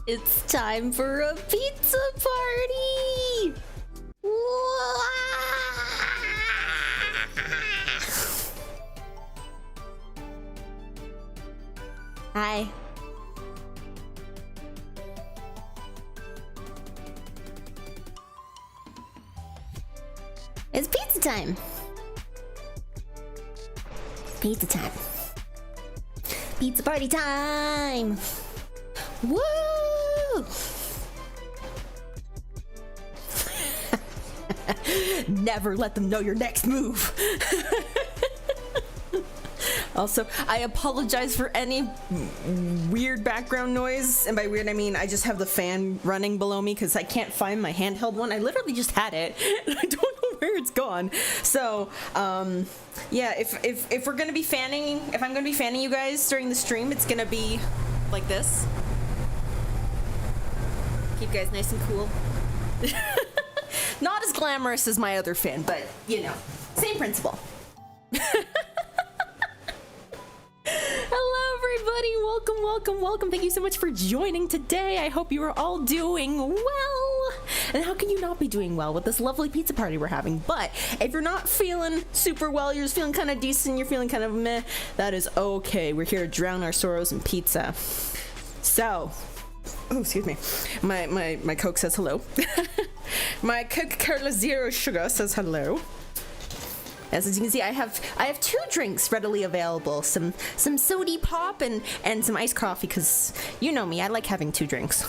It's time for a pizza party! Hi. It's pizza time! Pizza time. Pizza party time! Woo! Never let them know your next move. Also, I apologize for any weird background noise, and by weird I mean I just have the fan running below me because I can't find my handheld one. I literally just had it and I don't know where it's gone. So yeah, if we're gonna be fanning, if I'm gonna be fanning you guys during the stream, it's gonna be like this. Keep you guys nice and cool. Not as glamorous as my other fan, but you know, same principle. Hello everybody, welcome, welcome, welcome. Thank you so much for joining today. I hope you are all doing well. And how can you not be doing well with this lovely pizza party we're having? But if you're not feeling super well, you're just feeling kind of decent, you're feeling kind of meh, that is okay. We're here to drown our sorrows in pizza. So, oh, excuse me. My Coke says hello. My Coca-Cola Zero Sugar says hello. As you can see, I have two drinks readily available. Some sody pop and some iced coffee, because you know me, I like having two drinks.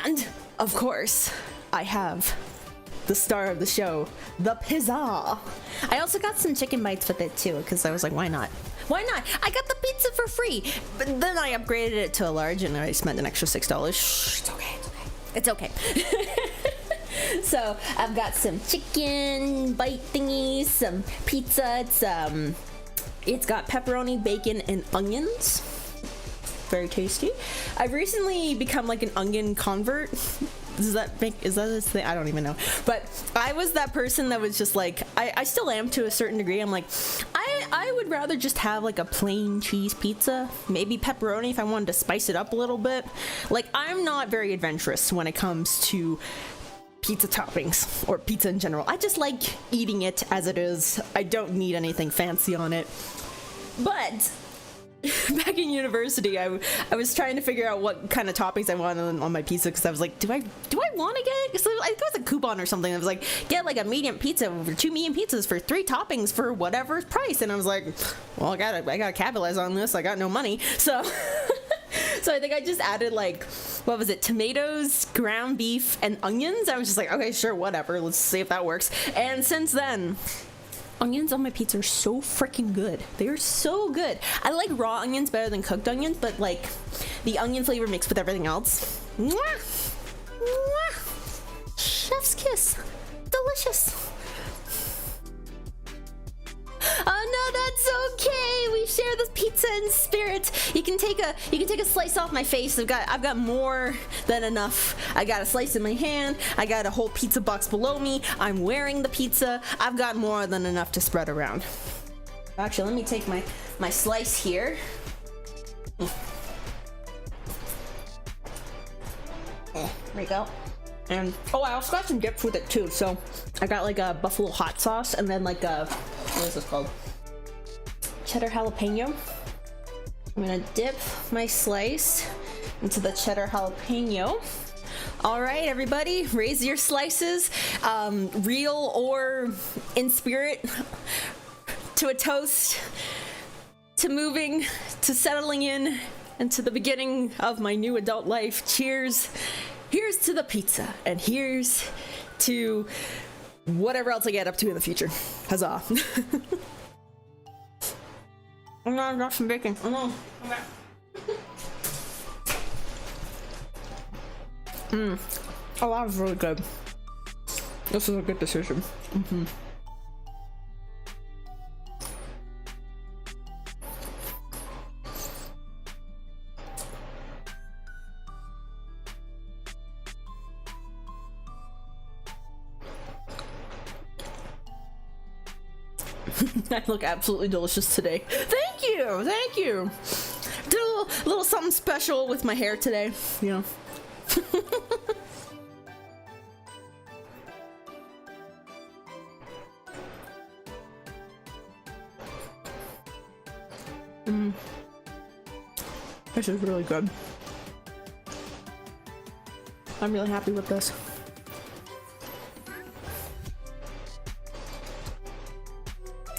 And of course, I have the star of the show, the pizza. I also got some chicken bites with it too, because I was like, why not? Why not? I got the pizza for free, but then I upgraded it to a large and I spent an extra $6. Shh, it's okay, it's okay. It's okay. So I've got some chicken bite thingies, some pizza. It's got pepperoni, bacon, and onions. Very tasty. I've recently become like an onion convert. Is that a thing? I don't even know. But I was that person that was just like, I still am to a certain degree. I'm like, I would rather just have like a plain cheese pizza, maybe pepperoni if I wanted to spice it up a little bit. Like, I'm not very adventurous when it comes to pizza toppings or pizza in general. I just like eating it as it is. I don't need anything fancy on it. But back in university, I was trying to figure out what kind of toppings I wanted on my pizza, because I was like, do I want to get it? So I think it was a coupon or something. I was like, get like a medium pizza, 2 medium pizzas for 3 toppings for whatever price. And I was like, well, I gotta capitalize on this. I got no money, so so I think I just added like, what was it, tomatoes, ground beef, and onions. I was just like, okay, sure, whatever. Let's see if that works. And since then, onions on my pizza are so freaking good. They are so good. I like raw onions better than cooked onions, but like the onion flavor mixed with everything else. Mwah! Mwah! Chef's kiss. Delicious. Oh no, that's okay. We share this pizza in spirit. You can take a slice off my face. I've got more than enough. I got a slice in my hand. I got a whole pizza box below me. I'm wearing the pizza. I've got more than enough to spread around. Actually, let me take my slice here. There we go. And oh, I also got some dip with it too. So I got like a buffalo hot sauce and then like a, what is this called? Cheddar jalapeno. I'm gonna dip my slice into the cheddar jalapeno. All right, everybody, raise your slices, real or in spirit, to a toast, to moving, to settling in, and to the beginning of my new adult life. Cheers. Here's to the pizza, and here's to whatever else I get up to in the future. Huzzah. Oh no, I got some bacon. Oh no. Okay. Oh, that was really good. This is a good decision. I look absolutely delicious today. Thank you, thank you. Did a little something special with my hair today, you know. This is really good. I'm really happy with this.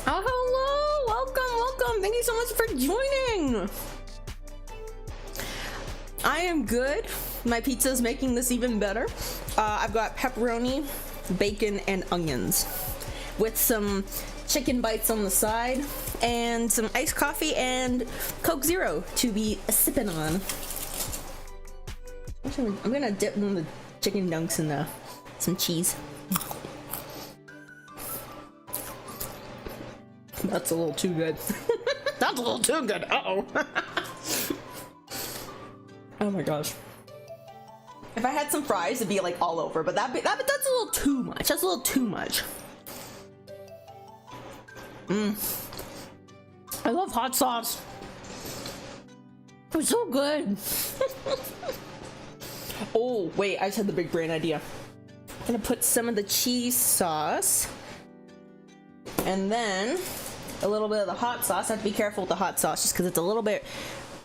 Oh, hello! Welcome, welcome! Thank you so much for joining! I am good. My pizza is making this even better. I've got pepperoni, bacon, and onions with some chicken bites on the side and some iced coffee and Coke Zero to be sipping on. Actually, I'm gonna dip one of the chicken dunks in some cheese. That's a little too good. That's a little too good. Uh-oh. Oh my gosh. If I had some fries, it'd be like all over, but that's a little too much. That's a little too much. I love hot sauce. It's so good. Oh, wait, I just had the big brain idea. I'm gonna put some of the cheese sauce and then a little bit of the hot sauce. I have to be careful with the hot sauce just because it's a little bit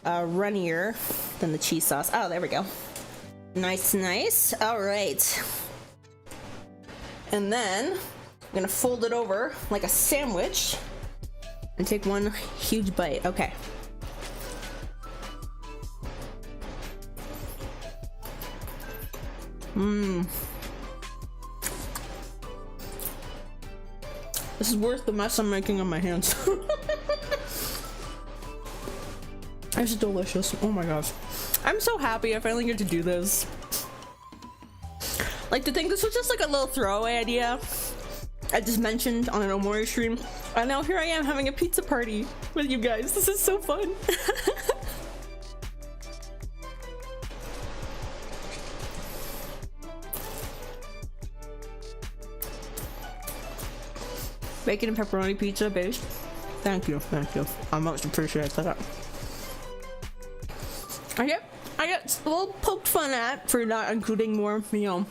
runnier than the cheese sauce. Oh, there we go. Nice, nice. All right. And then I'm gonna fold it over like a sandwich and take one huge bite. Okay. This is worth the mess I'm making on my hands. It's delicious. Oh my gosh. I'm so happy I finally get to do this. Like, to think this was just like a little throwaway idea I just mentioned on an Omori stream, and now here I am having a pizza party with you guys. This is so fun. Bacon and pepperoni pizza based. Thank you, thank you. I most appreciate that. I get a little poked fun at for not including more, you know,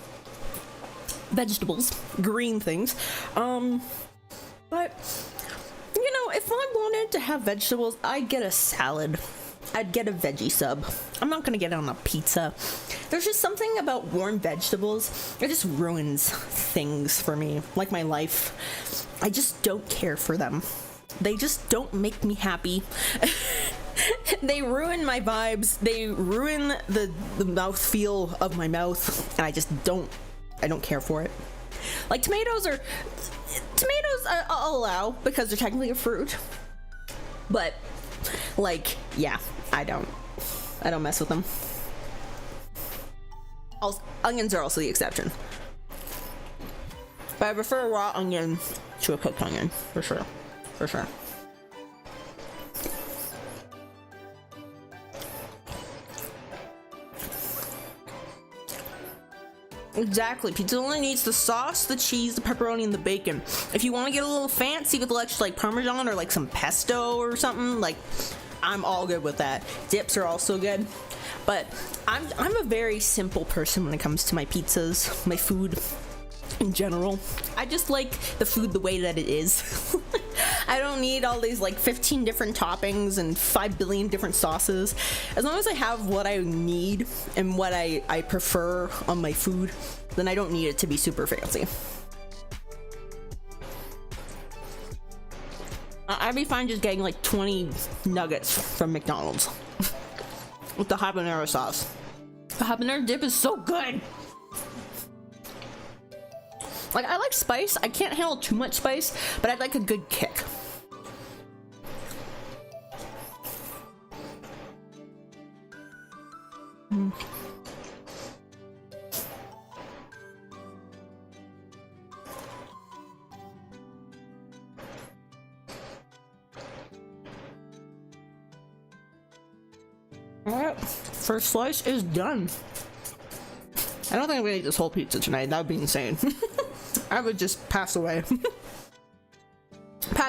vegetables, green things. But you know, if I wanted to have vegetables, I'd get a salad. I'd get a veggie sub. I'm not gonna get it on a pizza. There's just something about warm vegetables. It just ruins things for me, like my life. I just don't care for them. They just don't make me happy. They ruin my vibes. They ruin the mouthfeel of my mouth, and I don't care for it. Like tomatoes I'll allow because they're technically a fruit. But like, yeah, I don't mess with them. Onions are also the exception. But I prefer a raw onion to a cooked onion, for sure. For sure. Exactly. Pizza only needs the sauce, the cheese, the pepperoni, and the bacon. If you want to get a little fancy with extra like Parmesan or like some pesto or something, like, I'm all good with that. Dips are also good. But I'm a very simple person when it comes to my pizzas, my food in general. I just like the food the way that it is. I don't need all these like 15 different toppings and 5 billion different sauces. As long as I have what I need and what I prefer on my food, then I don't need it to be super fancy. I'd be fine just getting like 20 nuggets from McDonald's with the habanero sauce. The habanero dip is so good. Like, I like spice. I can't handle too much spice, but I'd like a good kick. Alright, first slice is done. I don't think I'm gonna eat this whole pizza tonight. That would be insane. I would just pass away.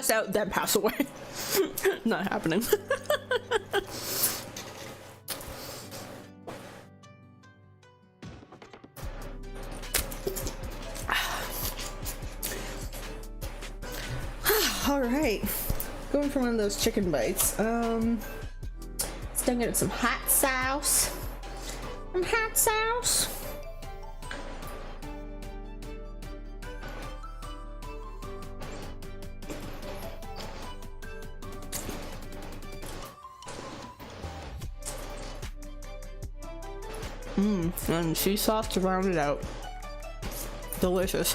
pass out, then pass away. Not happening. All right, going for one of those chicken bites. Let's go get some hot sauce. Some hot sauce. And cheese sauce to round it out. Delicious.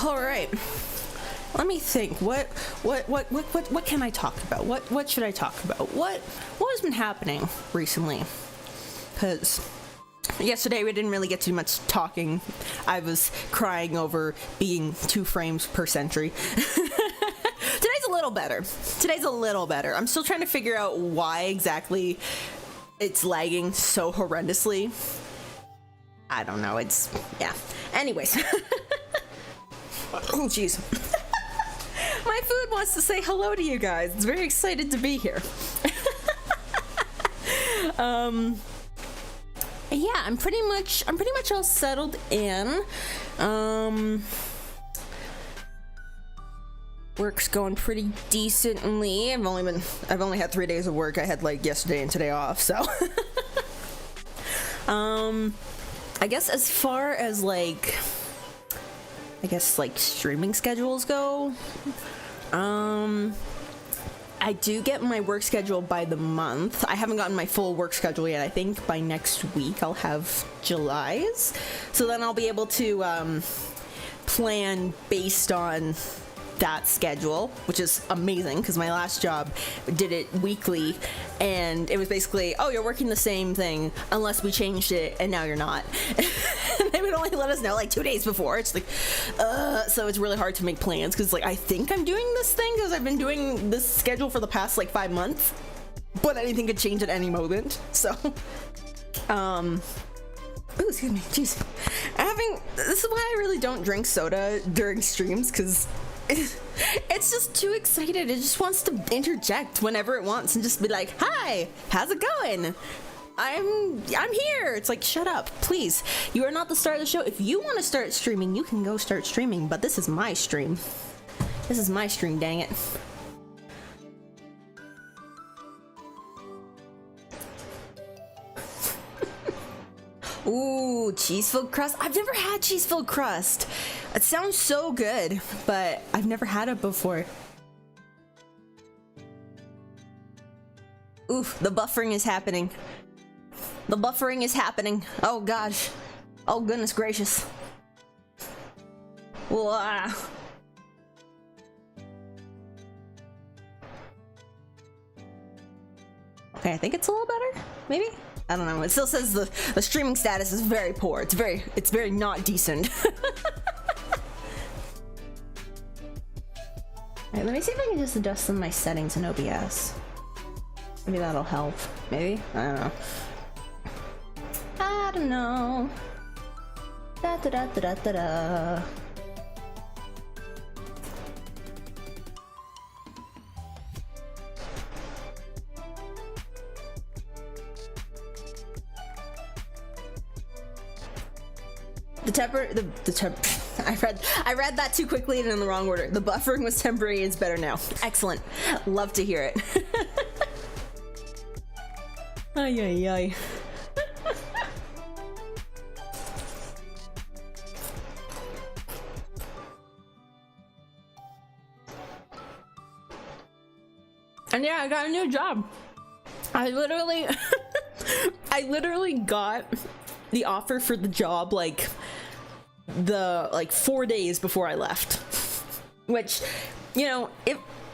All right. Let me think. What can I talk about? What should I talk about? What has been happening recently? Because yesterday we didn't really get too much talking. I was crying over being 2 frames per century. Today's a little better. Today's a little better. I'm still trying to figure out why exactly it's lagging so horrendously. I don't know. It's, yeah. Anyways. Oh, jeez. My food wants to say hello to you guys. It's very excited to be here. Yeah, I'm pretty much all settled in. Work's going pretty decently. I've only had 3 days of work. I had like yesterday and today off, so I guess as far as like streaming schedules go, I do get my work schedule by the month. I haven't gotten my full work schedule yet. I think by next week I'll have July's. So then I'll be able to plan based on that schedule, which is amazing because my last job did it weekly, and it was basically, oh, you're working the same thing unless we changed it, and now you're not. They would only let us know like 2 days before. It's like, so it's really hard to make plans because like I think I'm doing this thing because I've been doing this schedule for the past like 5 months, but anything could change at any moment. So, ooh, excuse me, jeez. This is why I really don't drink soda during streams, because it's just too excited. It just wants to interject whenever it wants and just be like, hi, how's it going? I'm here. It's like, shut up, please. You are not the star of the show. If you want to start streaming, you can go start streaming, but this is my stream. This is my stream, dang it. Ooh, cheese-filled crust. I've never had cheese-filled crust. It sounds so good, but I've never had it before. Oof, the buffering is happening. The buffering is happening. Oh gosh. Oh goodness gracious. Wah. Okay, I think it's a little better, maybe? I don't know. It still says the streaming status is very poor. It's very not decent. Alright, let me see if I can just adjust some of my settings in OBS. Maybe that'll help. Maybe? I don't know. I don't know. Da da da da da da. I read that too quickly and in the wrong order. The buffering was temporary. It's better now. Excellent. Love to hear it. Ay ay ay. And yeah, I got a new job. I literally got the offer for the job like 4 days before I left. Which, you know,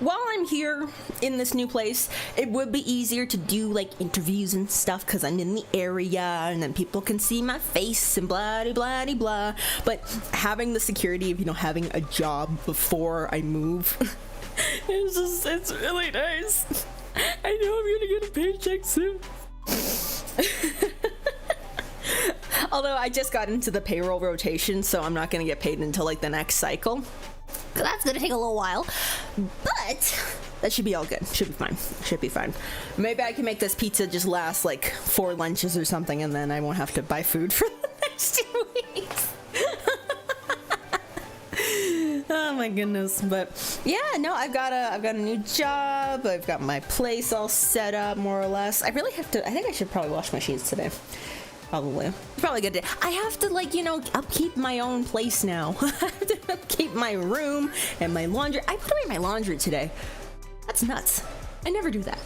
while I'm here in this new place, it would be easier to do like interviews and stuff because I'm in the area and then people can see my face and blah blah blah blah. But having the security of, you know, having a job before I move It's really nice. I know I'm gonna get a paycheck soon. Although I just got into the payroll rotation, so I'm not gonna get paid until like the next cycle. So that's gonna take a little while, but that should be all good. Should be fine. Should be fine. Maybe I can make this pizza just last like 4 lunches or something, and then I won't have to buy food for the next 2 weeks. Oh my goodness. But yeah, no, I've got a new job. I've got my place all set up more or less. I really have to. I think I should probably wash my sheets today. Probably good day. I have to, like, you know, upkeep my own place now. I have to upkeep my room and my laundry. I put away my laundry today. That's nuts. I never do that.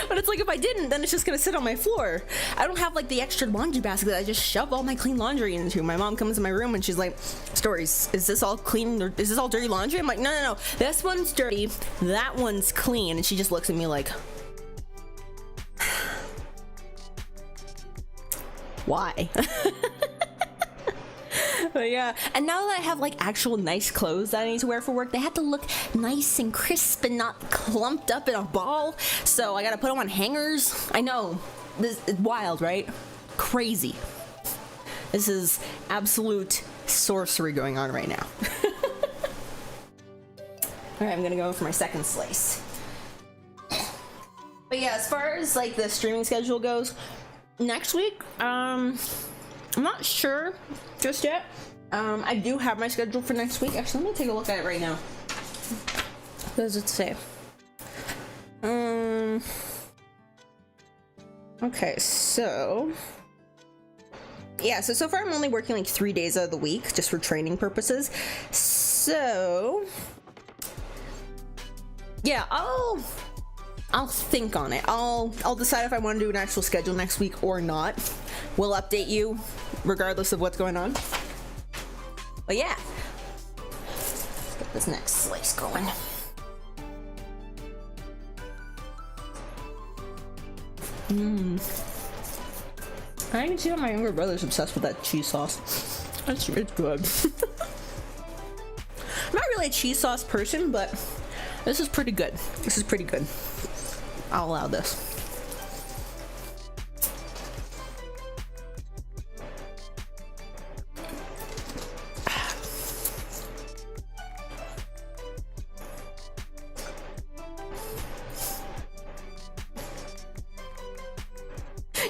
But it's like, if I didn't, then it's just gonna sit on my floor. I don't have like the extra laundry basket that I just shove all my clean laundry into. My mom comes in my room and she's like, Stories, is this all clean, or is this all dirty laundry? I'm like, no, this one's dirty, that one's clean. And she just looks at me like, why? But yeah, and now that I have like actual nice clothes that I need to wear for work, they have to look nice and crisp and not clumped up in a ball. So I gotta put them on hangers. I know, this is wild, right? Crazy. This is absolute sorcery going on right now. All right, I'm gonna go for my second slice. But yeah, as far as like the streaming schedule goes, next week, I'm not sure just yet. I do have my schedule for next week. Actually, let me take a look at it right now. What does it say? Okay, so yeah, so far I'm only working like 3 days out of the week just for training purposes. So yeah, I'll think on it. I'll decide if I want to do an actual schedule next week or not. We'll update you regardless of what's going on. But yeah, let's get this next slice going. I can see that my younger brother's obsessed with that cheese sauce. It's good. I'm not really a cheese sauce person, but this is pretty good. This is pretty good. I'll allow this.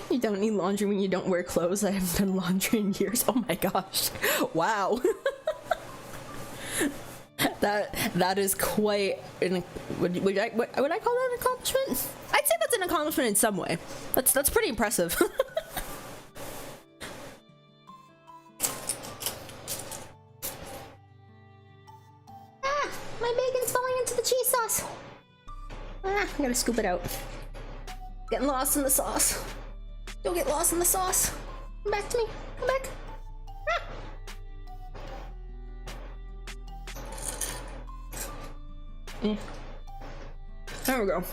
You don't need laundry when you don't wear clothes. I haven't done laundry in years. Oh my gosh. Wow. That is quite an, would I call that an accomplishment? I'd say that's an accomplishment in some way. That's pretty impressive. My bacon's falling into the cheese sauce. I gotta scoop it out. Getting lost in the sauce. Don't get lost in the sauce. Come back to me. Come back. There we go.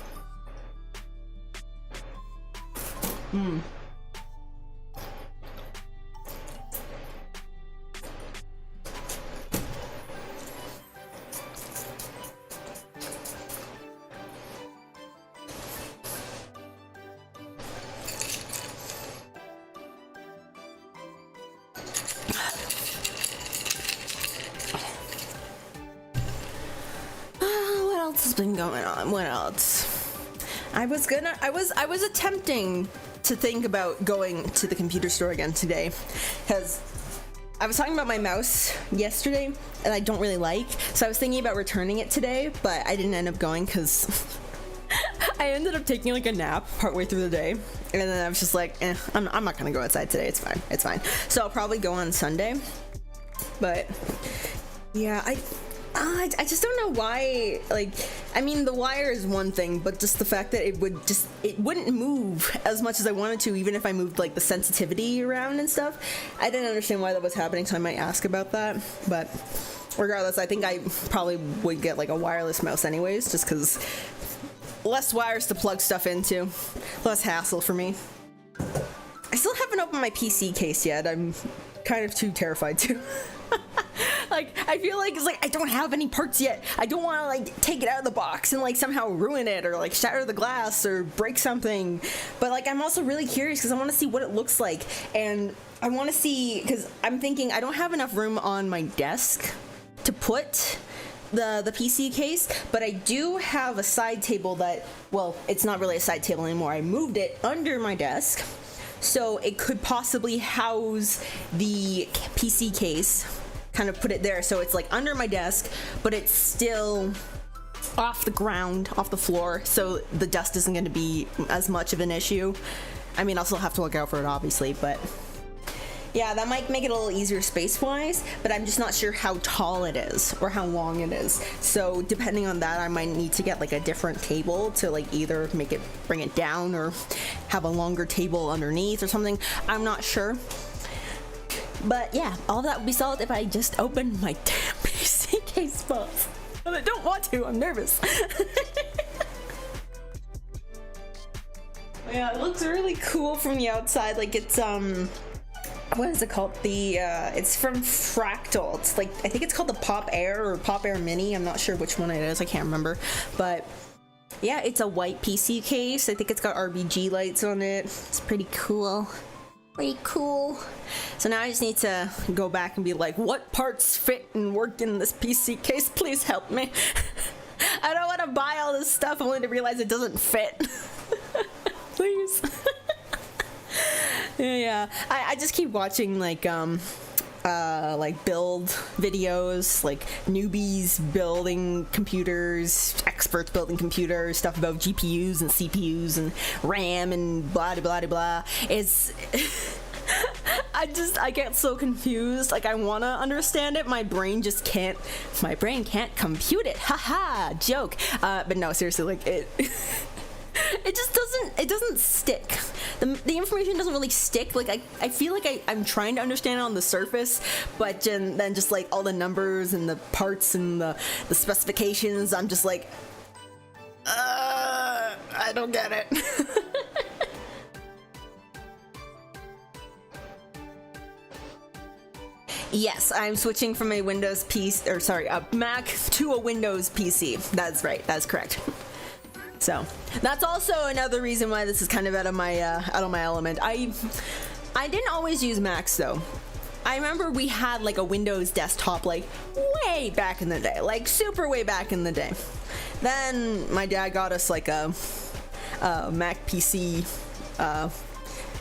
What else has been going on? What else? I was attempting to think about going to the computer store again today, because I was talking about my mouse yesterday and I don't really like, so I was thinking about returning it today, but I didn't end up going because I ended up taking like a nap partway through the day, and then I was just like, I'm not gonna go outside today. It's fine. So I'll probably go on Sunday. But yeah, I just don't know why. Like, I mean, the wire is one thing, but just the fact that it wouldn't move as much as I wanted to, even if I moved like the sensitivity around and stuff. I didn't understand why that was happening, so I might ask about that. But regardless, I think I probably would get like a wireless mouse anyways, just because less wires to plug stuff into, less hassle for me. I still haven't opened my PC case yet. I'm kind of too terrified to. Like, I feel like it's like I don't have any parts yet. I don't want to like take it out of the box and like somehow ruin it or like shatter the glass or break something. But like I'm also really curious because I want to see what it looks like, and I want to see, because I'm thinking I don't have enough room on my desk to put the PC case, but I do have a side table that, well, it's not really a side table anymore. I moved it under my desk, so it could possibly house the PC case, kind of put it there so it's like under my desk, but it's still off the ground, off the floor, so the dust isn't going to be as much of an issue. I mean, I'll still have to look out for it, obviously, but yeah, that might make it a little easier space-wise, but I'm just not sure how tall it is or how long it is. So depending on that, I might need to get like a different table to like either bring it down or have a longer table underneath or something. I'm not sure. But yeah, all that would be solved if I just opened my damn PC case box. And I don't want to, I'm nervous. Yeah, it looks really cool from the outside. Like it's, what is it called? It's from Fractal. It's like, I think it's called the Pop Air or Pop Air Mini. I'm not sure which one it is. I can't remember. But yeah, it's a white PC case. I think it's got RGB lights on it. It's pretty cool. Pretty cool. So now I just need to go back and be like, what parts fit and work in this PC case? Please help me. I don't want to buy all this stuff only to realize it doesn't fit. Please. Yeah, I just keep watching like build videos, like newbies building computers, experts building computers, stuff about GPUs and CPUs and RAM and blah blah blah blah. It's I get so confused. Like I want to understand it, my brain can't compute it. Haha, joke. But no, seriously, like it it doesn't stick. The information doesn't really stick. Like I feel like I'm trying to understand it on the surface, but then just like all the numbers and the parts and the specifications, I'm just like, I don't get it. Yes, I'm switching from a Windows PC, or sorry, a Mac to a Windows PC. That's right, that's correct. So that's also another reason why this is kind of out of my element. I didn't always use Macs though. I remember we had like a Windows desktop like way back in the day, like super way back in the day. Then my dad got us like a Mac PC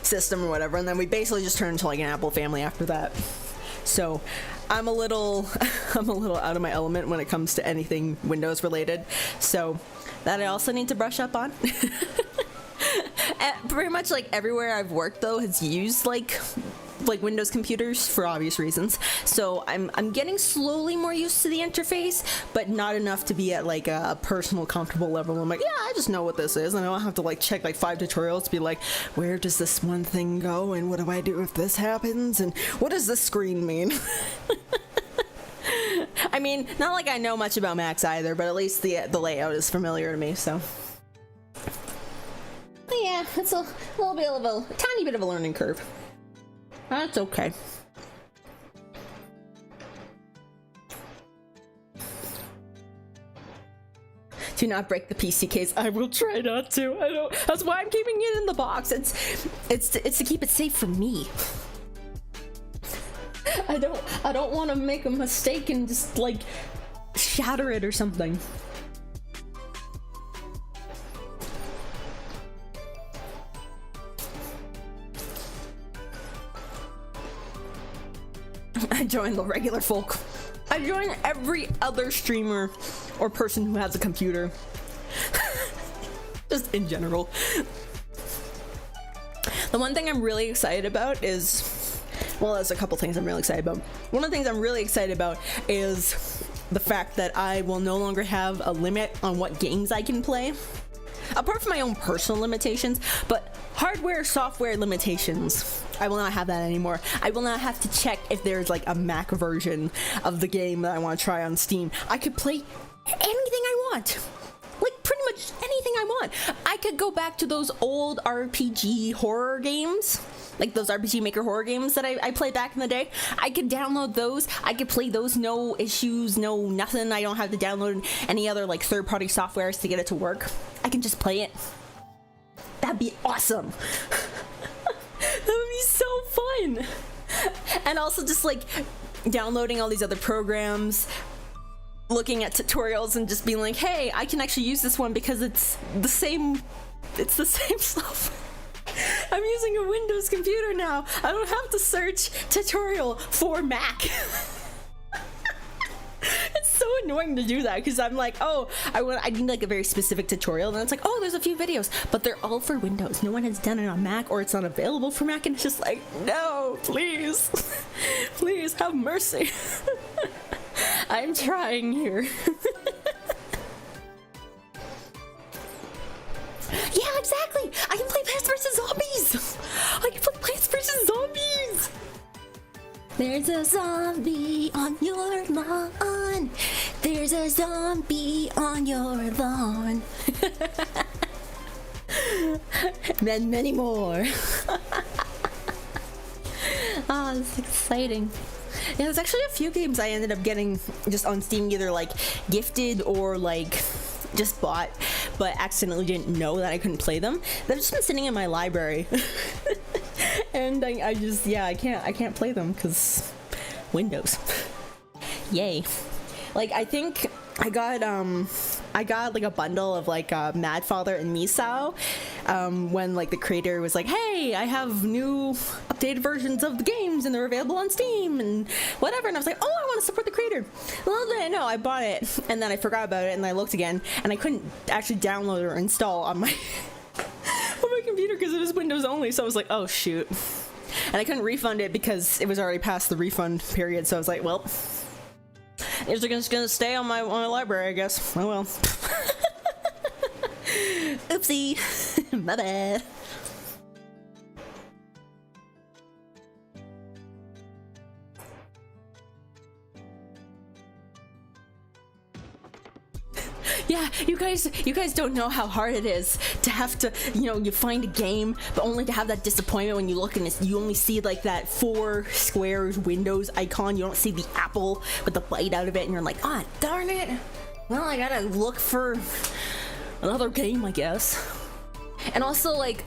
system or whatever, and then we basically just turned into like an Apple family after that. So I'm a little out of my element when it comes to anything Windows related. So that I also need to brush up on. Pretty much like everywhere I've worked though has used like Windows computers for obvious reasons. So I'm getting slowly more used to the interface, but not enough to be at like a personal comfortable level. I'm like, yeah, I just know what this is, and I don't have to like check like 5 tutorials to be like, where does this one thing go, and what do I do if this happens, and what does this screen mean? I mean, not like I know much about Macs either, but at least the layout is familiar to me, so. But yeah, it's a little bit of a tiny bit of a learning curve. That's okay. Do not break the PC case. I will try not to. I don't. That's why I'm keeping it in the box. It's to keep it safe from me. I don't want to make a mistake and just like shatter it or something. I join the regular folk. I join every other streamer or person who has a computer. Just in general. The one thing I'm really excited about is, well, there's a couple things I'm really excited about. One of the things I'm really excited about is the fact that I will no longer have a limit on what games I can play. Apart from my own personal limitations, but hardware, software limitations, I will not have that anymore. I will not have to check if there's like a Mac version of the game that I want to try on Steam. I could play anything I want. Like pretty much anything I want. I could go back to those old RPG horror games, like those RPG Maker horror games that I played back in the day. I could download those. I could play those, no issues, no nothing. I don't have to download any other like third-party softwares to get it to work. I can just play it. That'd be awesome. That would be so fun. And also just like downloading all these other programs, looking at tutorials and just being like, hey, I can actually use this one because it's the same stuff. I'm using a Windows computer now. I don't have to search tutorial for Mac. It's so annoying to do that because I'm like, oh, I need like a very specific tutorial, and then it's like, oh, there's a few videos, but they're all for Windows. No one has done it on Mac, or it's not available for Mac, and it's just like, no, please, please have mercy. I'm trying here. Yeah, exactly. I can play Plants vs. Zombies. I can play Plants vs. Zombies. There's a zombie on your lawn. There's a zombie on your lawn. And then many more. Oh, this is exciting. Yeah, there's actually a few games I ended up getting just on Steam, either like gifted or like just bought, but accidentally didn't know that I couldn't play them. They've just been sitting in my library. And I just, yeah, I can't play them because Windows. Yay. Like, I think I got like a bundle of like Mad Father and Misao when like the creator was like, hey, I have new updated versions of the games and they're available on Steam and whatever, and I was like, oh, I want to support the creator. Little did I know, I bought it and then I forgot about it and I looked again and I couldn't actually download or install on my on my computer because it was Windows only, so I was like, oh shoot. And I couldn't refund it because it was already past the refund period, so I was like, well, it's just gonna stay on my library, I guess. Oh well. Oopsie. My bad. Yeah, you guys don't know how hard it is to have to, you know, you find a game, but only to have that disappointment when you look and you only see like that 4 squares Windows icon. You don't see the apple with the bite out of it, and you're like, ah, darn it. Well, I gotta look for another game, I guess. And also, like,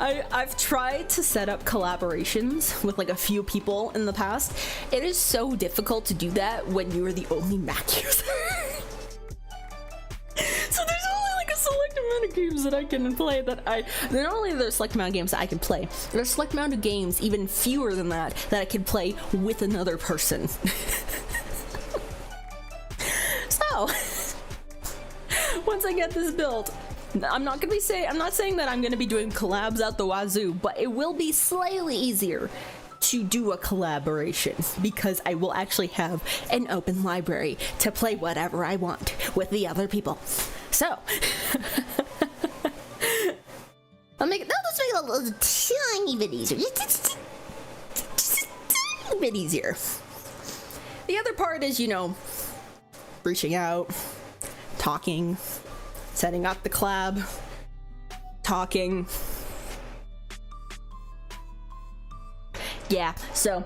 I've tried to set up collaborations with like a few people in the past. It is so difficult to do that when you're the only Mac user. So there's only like a select amount of games that I can play that not only there's a select amount of games that I can play, there's a select amount of games, even fewer than that I can play with another person. So, once I get this built, I'm not saying that I'm gonna be doing collabs out the wazoo, but it will be slightly easier to do a collaboration because I will actually have an open library to play whatever I want with the other people. So I'll make it a little tiny bit easier. Just a tiny bit easier. The other part is, you know, reaching out, talking, setting up the collab, talking. Yeah, so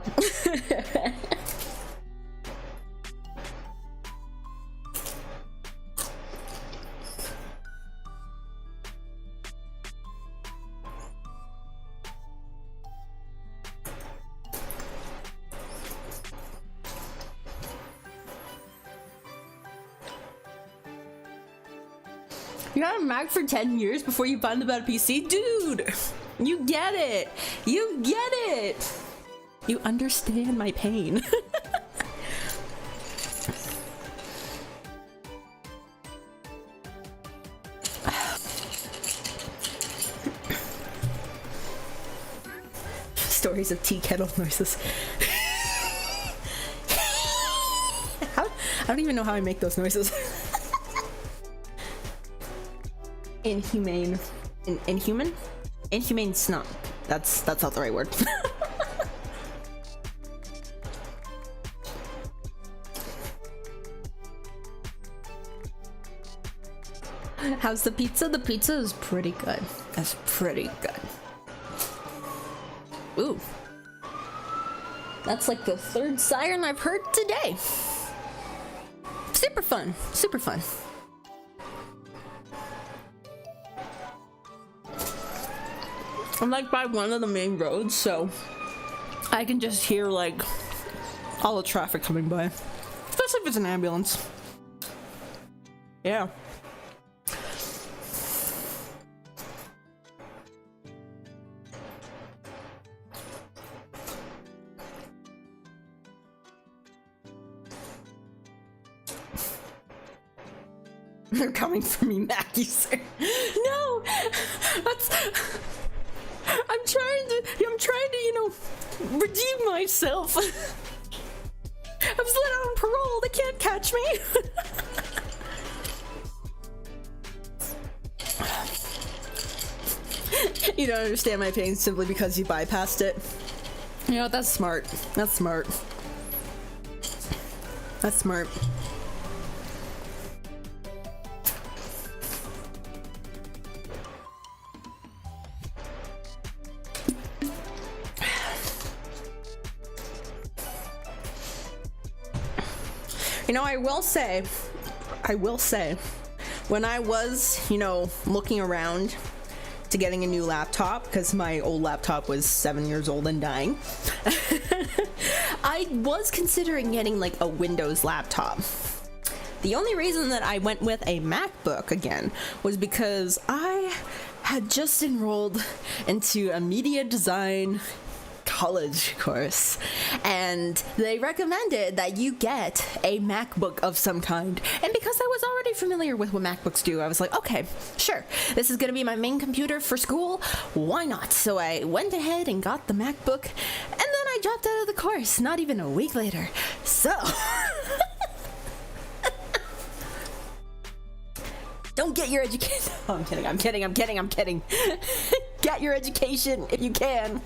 you had a Mac for 10 years before you found about a PC? Dude, you get it. You get it. You understand my pain. Stories of tea kettle noises. I don't even know how I make those noises. Inhumane. Inhuman? Inhumane's not. That's not the right word. How's the pizza? The pizza is pretty good. It's pretty good. Ooh. That's like the third siren I've heard today. Super fun. Super fun. I'm like by one of the main roads, so I can just hear like all the traffic coming by. Especially if it's an ambulance. Yeah. They're coming for me, Mackie, sir. No! That's... I'm trying to, you know, redeem myself. I was let out on parole. They can't catch me. You don't understand my pain simply because you bypassed it. You know, that's smart. That's smart. That's smart. You know, I will say, when I was, you know, looking around to getting a new laptop, because my old laptop was 7 years old and dying, I was considering getting like a Windows laptop. The only reason that I went with a MacBook again was because I had just enrolled into a media design college course, and they recommended that you get a MacBook of some kind. And because I was already familiar with what MacBooks do, I was like, okay, sure, this is gonna be my main computer for school, why not? So I went ahead and got the MacBook, and then I dropped out of the course not even a week later. So don't get your education. Oh, I'm kidding. Get your education if you can.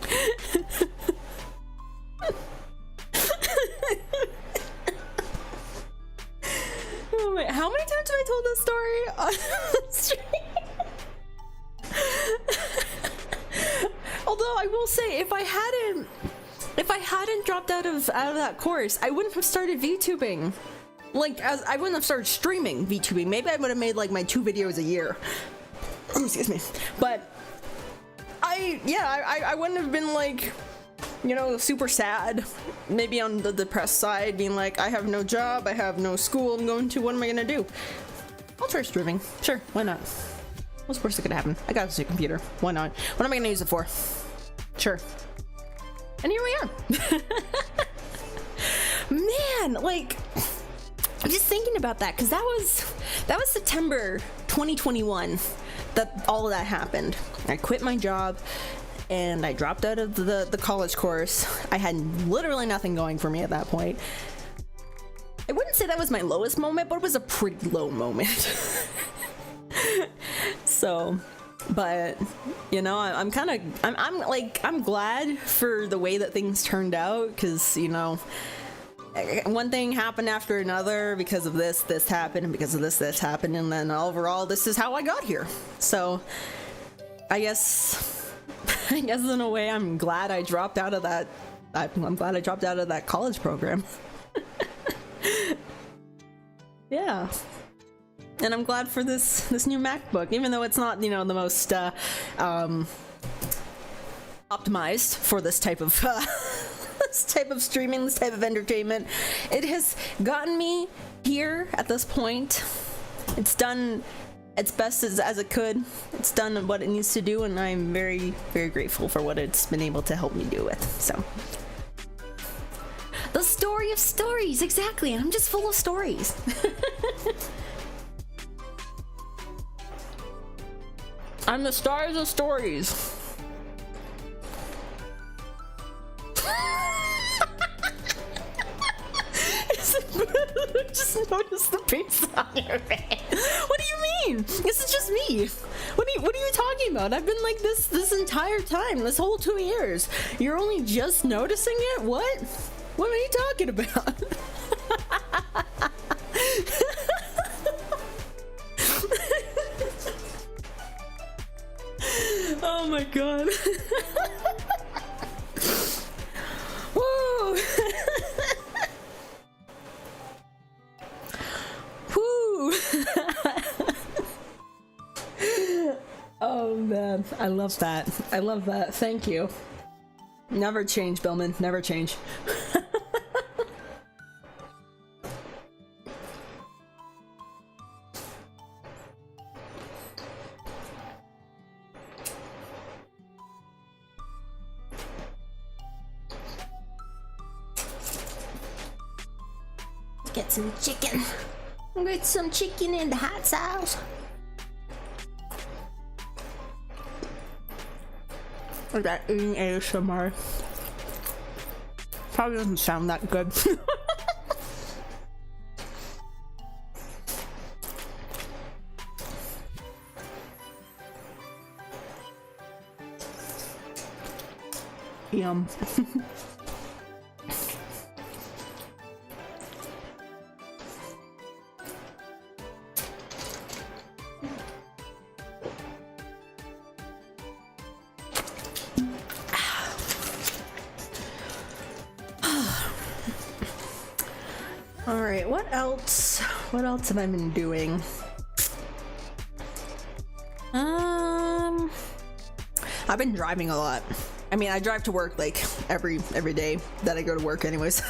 Oh, wait, how many times have I told this story on the stream? Although I will say, if I hadn't dropped out of that course, I wouldn't have started VTubing. Like, I wouldn't have started streaming VTubing. Maybe I would have made like my 2 videos a year. Excuse me. But I wouldn't have been like, you know, super sad. Maybe on the depressed side, being like, I have no job, I have no school I'm going to, what am I gonna do? I'll try streaming. Sure, why not? What's worse that could happen? I got a computer. Why not? What am I gonna use it for? Sure. And here we are. Man, like, I'm just thinking about that, because that was September 2021 that all of that happened. I quit my job and I dropped out of the college course. I had literally nothing going for me at that point. I wouldn't say that was my lowest moment, but it was a pretty low moment. So, but you know, I'm glad for the way that things turned out, because, you know, one thing happened after another. Because of this happened, and because of this happened, and then overall this is how I got here. So I guess in a way I'm glad I dropped out of that. I'm glad I dropped out of that college program. Yeah. And I'm glad for this new MacBook, even though it's not, you know, the most optimized for this type of streaming, this type of entertainment. It has gotten me here at this point. It's done its best as it could. It's done what it needs to do, and I'm very, very grateful for what it's been able to help me do with. So, the story of stories, exactly. I'm just full of stories. I'm the stars of stories. Just noticed the pizza on your face. What do you mean? This is just me. What are you talking about? I've been like this entire time, this whole 2 years. You're only just noticing it? What? What are you talking about? Oh my god. Woo. Woo. Oh man, I love that. I love that. Thank you. Never change, Billman. Never change. Get some chicken. Get some chicken in the hot sauce. Or that eating ASMR. Probably doesn't sound that good. Yum. All right, what else? What else have I been doing? I've been driving a lot. I mean, I drive to work like every day that I go to work anyways.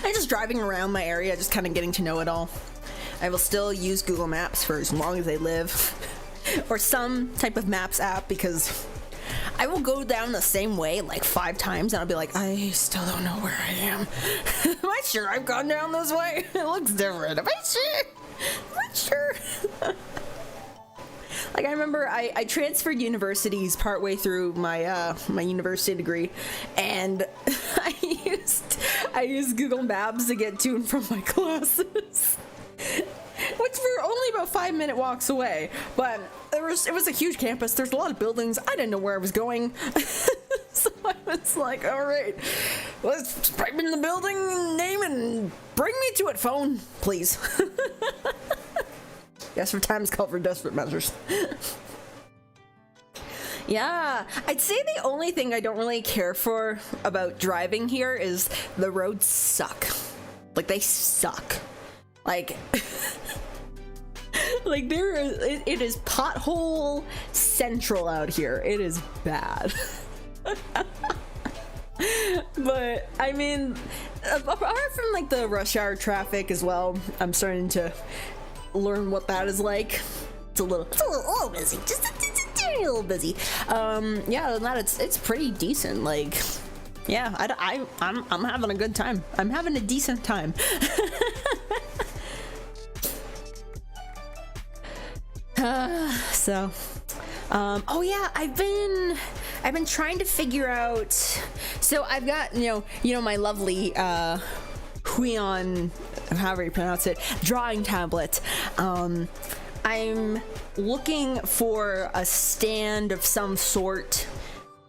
I'm just driving around my area, just kind of getting to know it all. I will still use Google Maps for as long as they live, or some type of maps app, because I will go down the same way like 5 times and I'll be like, I still don't know where I am. Am I sure I've gone down this way? It looks different. Am I sure? Am I sure? Like, I remember I transferred universities partway through my my university degree, and I used Google Maps to get to and from my classes. Which were only about 5-minute walks away, but it was a huge campus. There's a lot of buildings. I didn't know where I was going. So I was like, all right, let's type in the building name and bring me to it, phone, please. Yes, for times called for desperate measures. Yeah, I'd say the only thing I don't really care for about driving here is the roads suck. Like, they suck. Like, like it is pothole central out here. It is bad. But I mean, apart from like the rush hour traffic as well, I'm starting to learn what that is like. It's a little busy, just a little busy. Yeah, other than that, it's pretty decent. Like, yeah, I'm having a good time. I'm having a decent time. Oh yeah, I've been trying to figure out. So I've got you know my lovely Huion, however you pronounce it, drawing tablet. I'm looking for a stand of some sort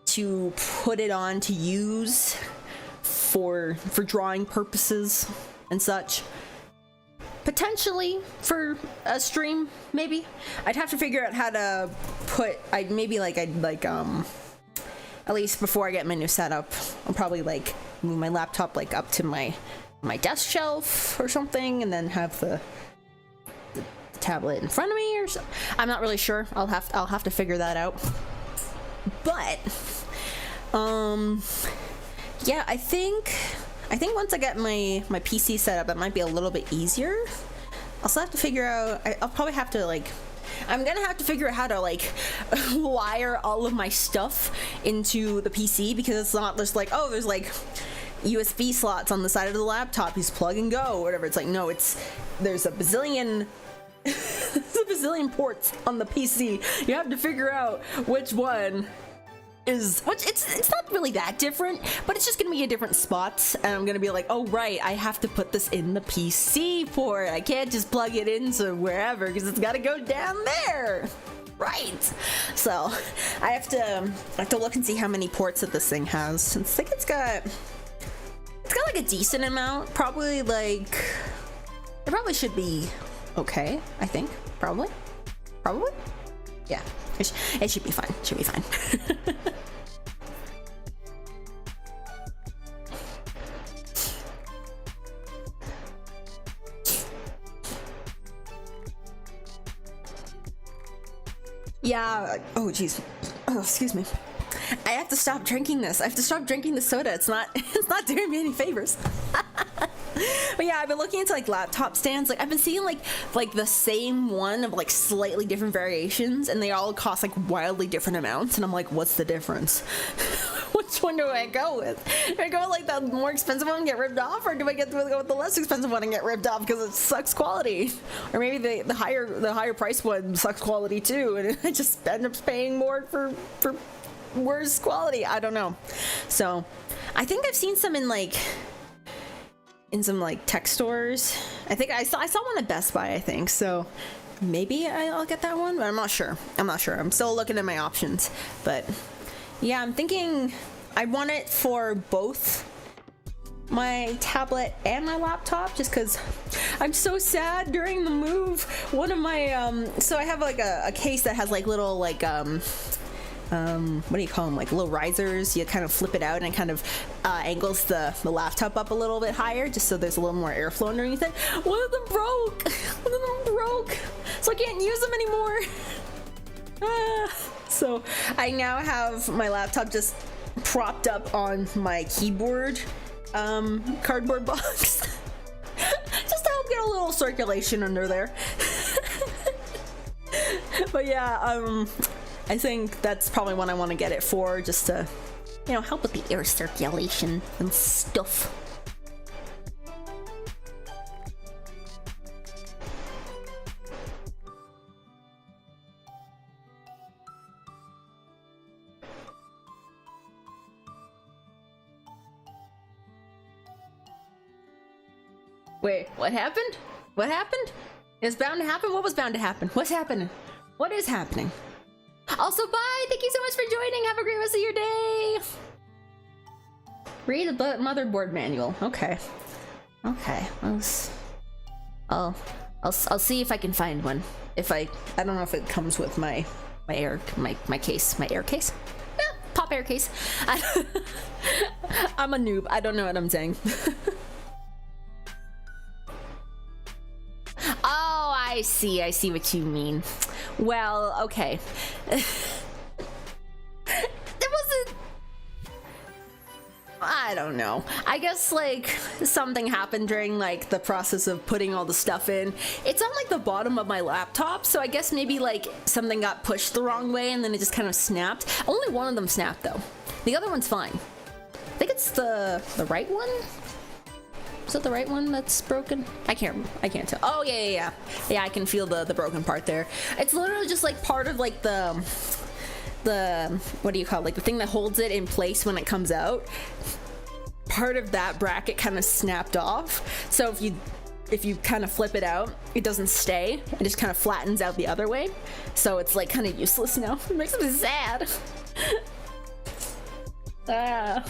to put it on to use for drawing purposes and such. Potentially for a stream, maybe. I'd have to figure out how to put. I'd at least before I get my new setup, I'll probably like move my laptop like up to my desk shelf or something, and then have the tablet in front of me or so. I'm not really sure. I'll have to figure that out. But yeah, I think once I get my PC set up, it might be a little bit easier. I'll still have to figure out. I'll probably have to like. I'm gonna have to figure out how to like wire all of my stuff into the PC, because it's not just like, oh, there's like USB slots on the side of the laptop, you just plug and go or whatever. It's like, no, there's a bazillion ports on the PC. You have to figure out which one is it's not really that different, but it's just gonna be a different spots, and I'm gonna be like, oh right, I have to put this in the PC port. I can't just plug it into wherever, because it's gotta go down there, right? So I have to look and see how many ports that this thing has. I think it's got like a decent amount. Probably like it probably should be okay. I think probably yeah. It should be fine. It should be fine. Yeah. Oh, jeez. Oh, excuse me. I have to stop drinking this. I have to stop drinking the soda. It's not doing me any favors. But yeah, I've been looking into like laptop stands. Like I've been seeing like the same one of like slightly different variations, and they all cost like wildly different amounts. And I'm like, what's the difference? Which one do I go with? Do I go with like the more expensive one and get ripped off, or do I go with the less expensive one and get ripped off because it sucks quality? Or maybe the higher price one sucks quality too, and I just end up paying more for worse quality. I don't know. So I think I've seen some in some like tech stores. I think I saw one at Best Buy, I think. So maybe I'll get that one, but I'm not sure. I'm still looking at my options. But yeah, I'm thinking I want it for both my tablet and my laptop, just because I'm so sad during the move. One of my so I have like a case that has like little like what do you call them, like little risers. You kind of flip it out and it kind of angles the laptop up a little bit higher, just so there's a little more airflow underneath it. One of them broke. So I can't use them anymore. So I now have my laptop just propped up on my keyboard cardboard box just to help get a little circulation under there. But yeah, I think that's probably what I want to get it for, just to, you know, help with the air circulation and stuff. Wait, what happened? What happened? It's bound to happen? What was bound to happen? What's happening? What is happening? Also, bye! Thank you so much for joining! Have a great rest of your day! Read the motherboard manual. Okay. Okay. I'll see if I can find one. If I don't know if it comes with my air case. My air case? Yeah, pop air case. I'm a noob. I don't know what I'm saying. Oh, I see what you mean. Well, okay. It wasn't... I don't know. I guess, like, something happened during, like, the process of putting all the stuff in. It's on, like, the bottom of my laptop, so I guess maybe, like, something got pushed the wrong way and then it just kind of snapped. Only one of them snapped, though. The other one's fine. I think it's the right one? Is it the right one that's broken? I can't tell. Oh, yeah. Yeah, I can feel the broken part there. It's literally just like part of like the what do you call it? Like the thing that holds it in place when it comes out. Part of that bracket kind of snapped off. So if you kind of flip it out, it doesn't stay. It just kind of flattens out the other way. So it's like kind of useless now. It makes me sad. Ah.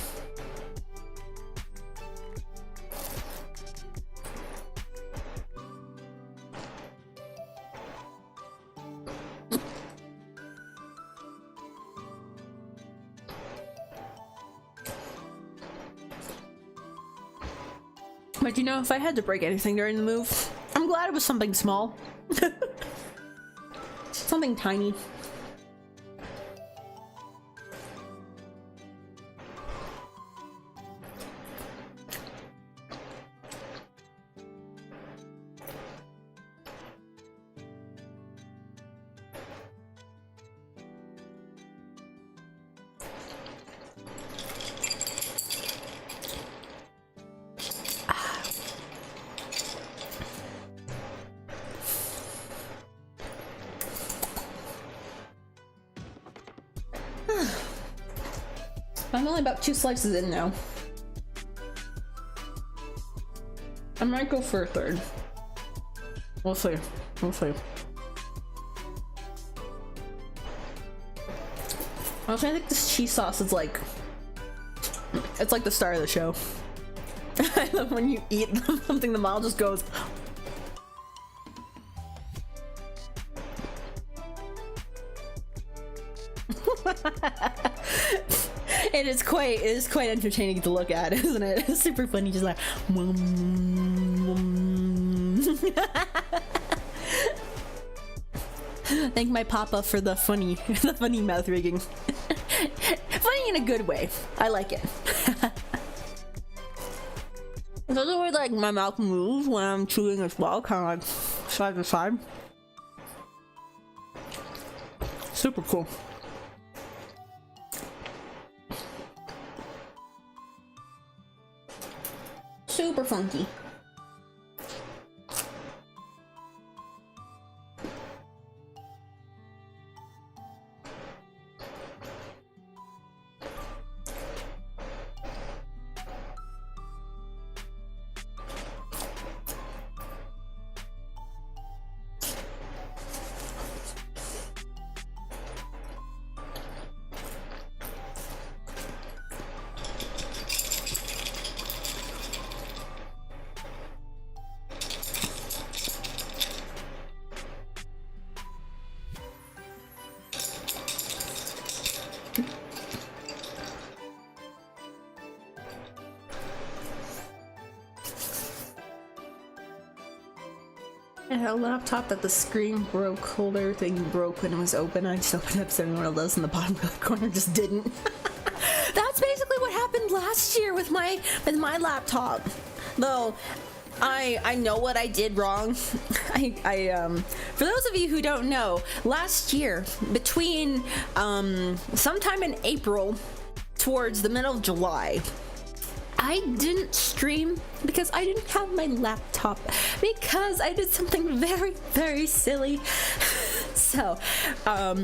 But you know, if I had to break anything during the move, I'm glad it was something small. Something tiny. I'm only about 2 slices in now. I might go for a third. We'll see. We'll see. Also, I think this cheese sauce is like... It's like the star of the show. I love when you eat something, the mouth just goes... It is quite entertaining to look at, isn't it? It's super funny, just like Thank my papa for the funny mouth rigging. Funny in a good way. I like it. Does it like my mouth moves when I'm chewing as well, kind of like side to side? Super cool. Super funky. I had a laptop that the screen broke, holder thing broke when it was open. I just opened up everyone of those in the bottom corner just didn't. That's basically what happened last year with my laptop. Though I know what I did wrong. For those of you who don't know, last year between sometime in April towards the middle of July, I didn't stream because I didn't have my laptop because I did something very, very silly. So, I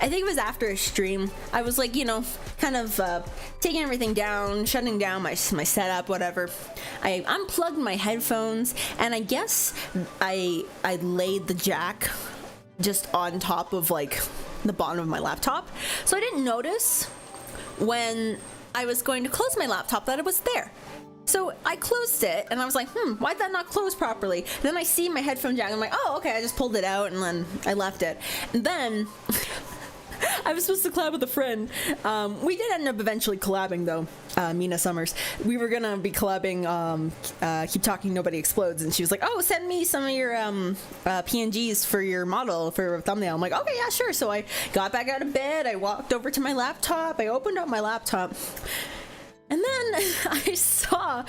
think it was after a stream. I was like, you know, kind of taking everything down, shutting down my setup, whatever. I unplugged my headphones, and I guess I laid the jack just on top of like the bottom of my laptop. So I didn't notice when I was going to close my laptop that it was there. So I closed it and I was like, why'd that not close properly? And then I see my headphone jack and I'm like, oh, okay, I just pulled it out and then I left it. And then I was supposed to collab with a friend. We did end up eventually collabing though, Mina Summers. We were gonna be collabing Keep Talking Nobody Explodes, and she was like, oh, send me some of your PNGs for your model, for a thumbnail. I'm like, okay, yeah, sure. So I got back out of bed, I walked over to my laptop, I opened up my laptop, and then I saw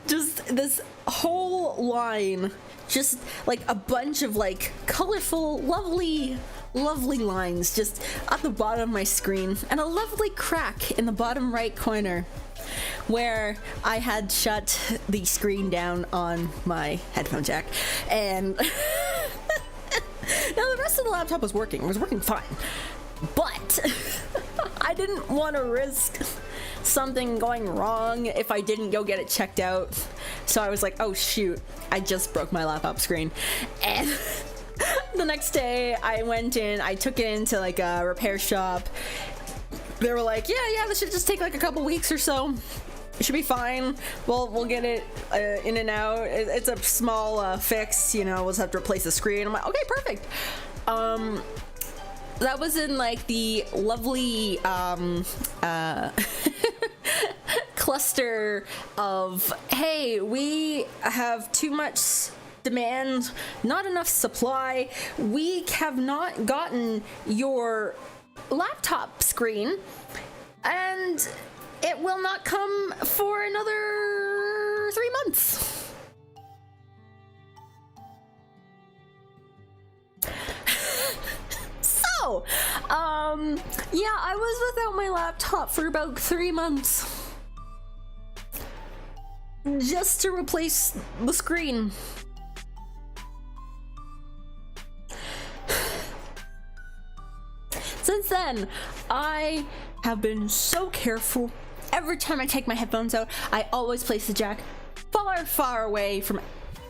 just this whole line, just like a bunch of like colorful, lovely lines just at the bottom of my screen, and a lovely crack in the bottom right corner where I had shut the screen down on my headphone jack. And now the rest of the laptop was working. It was working fine. But I didn't want to risk something going wrong if I didn't go get it checked out. So I was like, oh shoot, I just broke my laptop screen. And the next day I went in, I took it into like a repair shop. They were like, yeah, this should just take like a couple weeks or so. It should be fine. We'll get it in and out. It's a small fix, you know, we'll just have to replace the screen. I'm like, okay, perfect. That was in like the lovely cluster of, hey, we have too much demand, not enough supply. We have not gotten your laptop screen, and it will not come for another 3 months. So, yeah, I was without my laptop for about 3 months. Just to replace the screen. Since then, I have been so careful. Every time I take my headphones out, I always place the jack far, far away from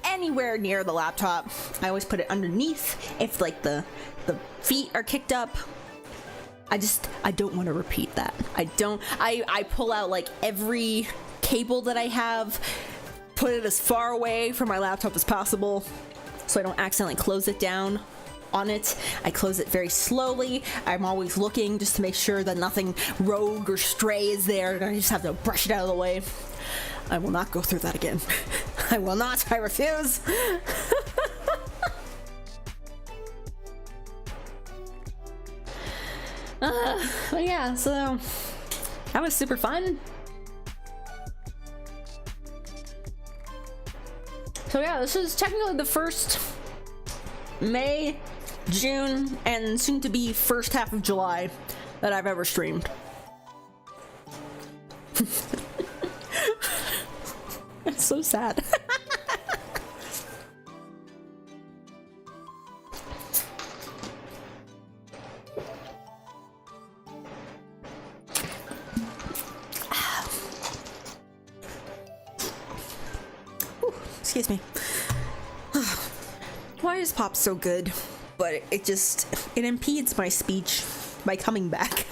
anywhere near the laptop. I always put it underneath if like the feet are kicked up. I don't want to repeat that. I pull out like every cable that I have, put it as far away from my laptop as possible so I don't accidentally close it down. on it. I close it very slowly. I'm always looking just to make sure that nothing rogue or stray is there. I just have to brush it out of the way. I will not go through that again. I will not. I refuse. But yeah, so that was super fun. So yeah, this is technically the first May, June, and soon to be first half of July that I've ever streamed. It's so sad. Excuse me. Why is pop so good? But it impedes my speech by coming back.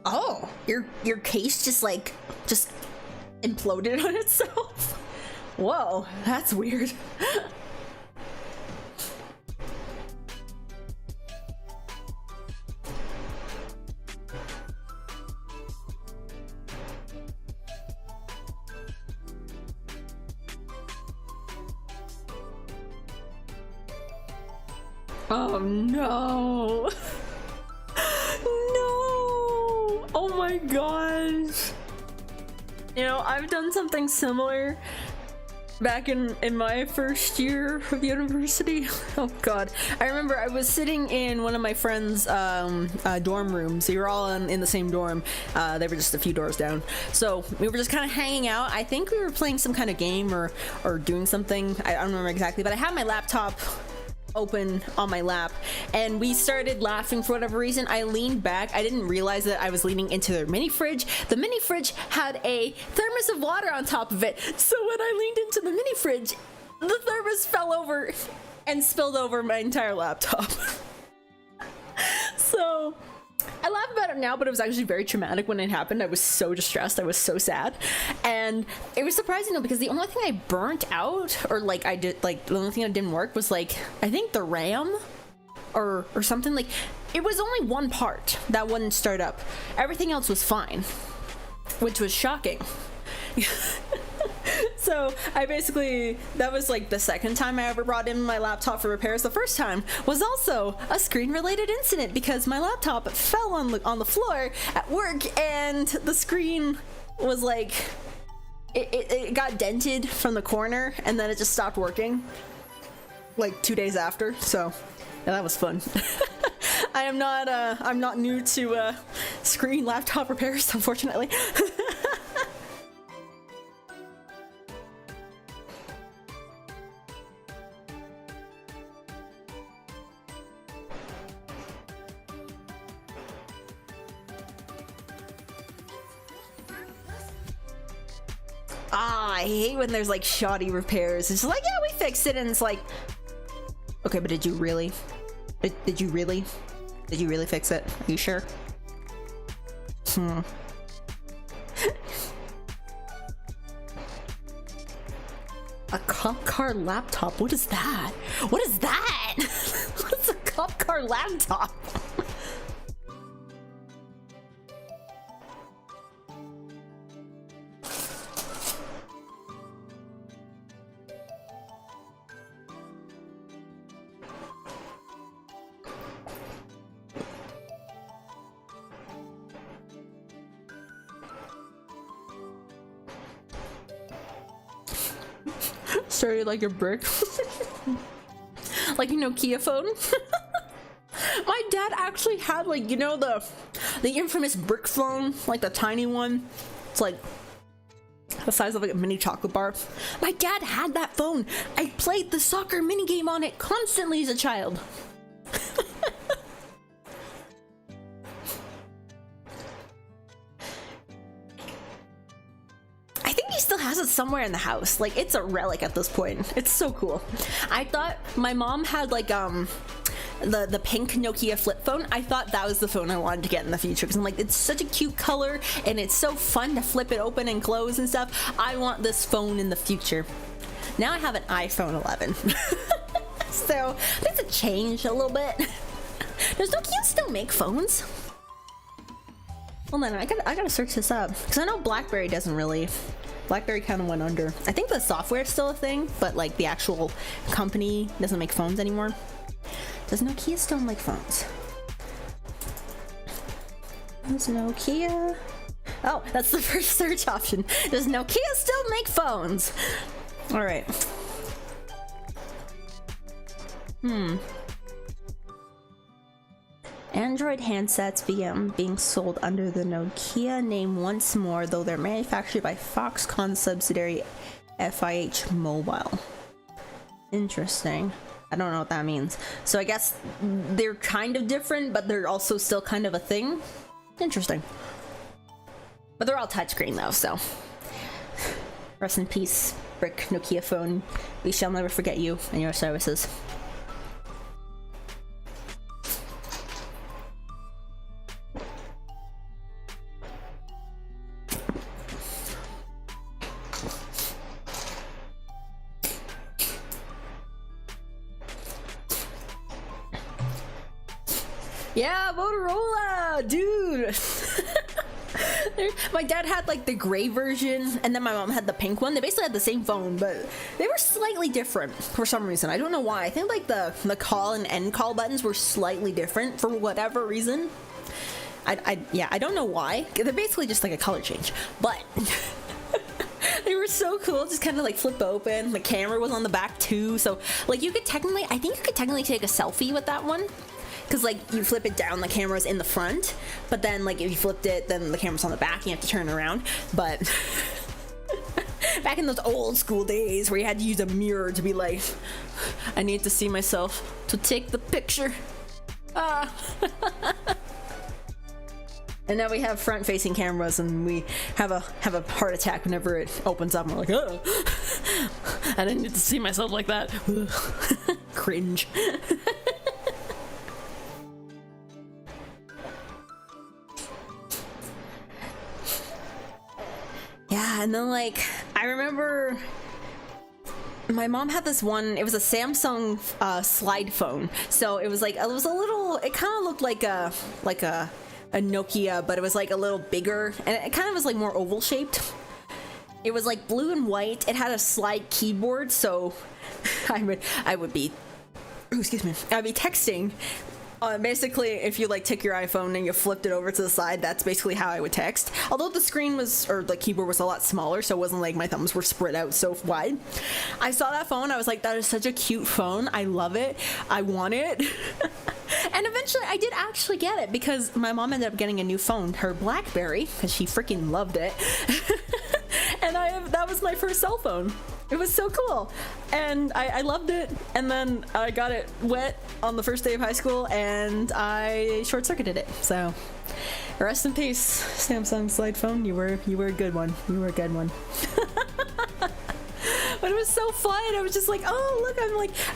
Oh, your case just imploded on itself. Whoa, that's weird. Oh no. No. Oh my gosh. You know, I've done something similar back in my first year of university. Oh god. I remember I was sitting in one of my friends' dorm rooms. We were all in the same dorm. They were just a few doors down. So we were just kind of hanging out. I think we were playing some kind of game or doing something. I don't remember exactly, but I had my laptop open on my lap and we started laughing for whatever reason. I leaned back. I didn't realize that I was leaning into their mini fridge. The mini fridge had a thermos of water on top of it. So when I leaned into the mini fridge, the thermos fell over and spilled over my entire laptop. So I laugh about it now, but it was actually very traumatic when it happened. I was so distressed. I was so sad. And it was surprising though, because the only thing I burnt out or the only thing that didn't work was I think the RAM or something. It was only one part that wouldn't start up. Everything else was fine, which was shocking. So that was the second time I ever brought in my laptop for repairs. The first time was also a screen related incident because my laptop fell on the floor at work and the screen was it got dented from the corner and then it just stopped working 2 days after. So yeah, that was fun. I'm not new to screen laptop repairs, unfortunately. I hate when there's shoddy repairs. It's just yeah, we fixed it, and it's okay, but did you really? Did you really fix it? Are you sure? A cop car laptop? What is that? What is that? What's a cop car laptop? Started like a brick. Nokia phone. My dad actually had the infamous brick phone, the tiny one. It's the size of a mini chocolate bar. My dad had that phone. I played the soccer minigame on it constantly as a child. Has it somewhere in the house. It's a relic at this point. It's so cool. I thought my mom had the pink Nokia flip phone, I thought that was the phone I wanted to get in the future, because I'm like, it's such a cute color and it's so fun to flip it open and close and stuff. I want this phone in the future. Now I have an iPhone 11. So things have changed a little bit. Does Nokia still make phones? Hold on, I gotta search this up, because I know BlackBerry doesn't really. BlackBerry kind of went under. I think the software is still a thing, but like the actual company doesn't make phones anymore. Does Nokia still make phones? Does Nokia? Oh, that's the first search option. Does Nokia still make phones? All right. Android handsets being sold under the Nokia name once more, though they're manufactured by Foxconn subsidiary FIH Mobile. Interesting. I don't know what that means. So I guess they're kind of different, but they're also still kind of a thing. Interesting. But they're all touchscreen though, so. Rest in peace, brick Nokia phone. We shall never forget you and your services. Yeah, Motorola, dude. My dad had like the gray version, and then my mom had the pink one. They basically had the same phone, but they were slightly different for some reason. I don't know why. I think like the call and end call buttons were slightly different for whatever reason. I don't know why. They're basically just like a color change, but they were so cool. Just kind of like flip open. The camera was on the back too, so like you could technically, I think you could technically take a selfie with that one. Because like you flip it down, the camera's in the front, but then like if you flipped it, then the camera's on the back and you have to turn around. But back in those old school days where you had to use a mirror to be like, I need to see myself to take the picture. Ah. And now we have front facing cameras and we have a heart attack whenever it opens up and we're like, oh, I didn't need to see myself like that. Cringe. Yeah, and then like I remember my mom had this one. It was a Samsung slide phone, so it was like it was a little. It kind of looked like a Nokia, but it was like a little bigger, and it kind of was like more oval shaped. It was like blue and white. It had a slide keyboard, so I would be, excuse me, I'd be texting. Basically, if you like took your iPhone and you flipped it over to the side, that's basically how I would text. Although the screen was, or the keyboard was a lot smaller, so it wasn't like my thumbs were spread out so wide. I saw that phone, I was like, that is such a cute phone. I love it. I want it. And eventually I did actually get it because my mom ended up getting a new phone, her BlackBerry, because she freaking loved it. And that was my first cell phone. It was so cool, and I loved it. And then I got it wet on the first day of high school, and I short-circuited it. So, rest in peace, Samsung slide phone. You were a good one. You were a good one. But it was so fun. I was just like, oh look,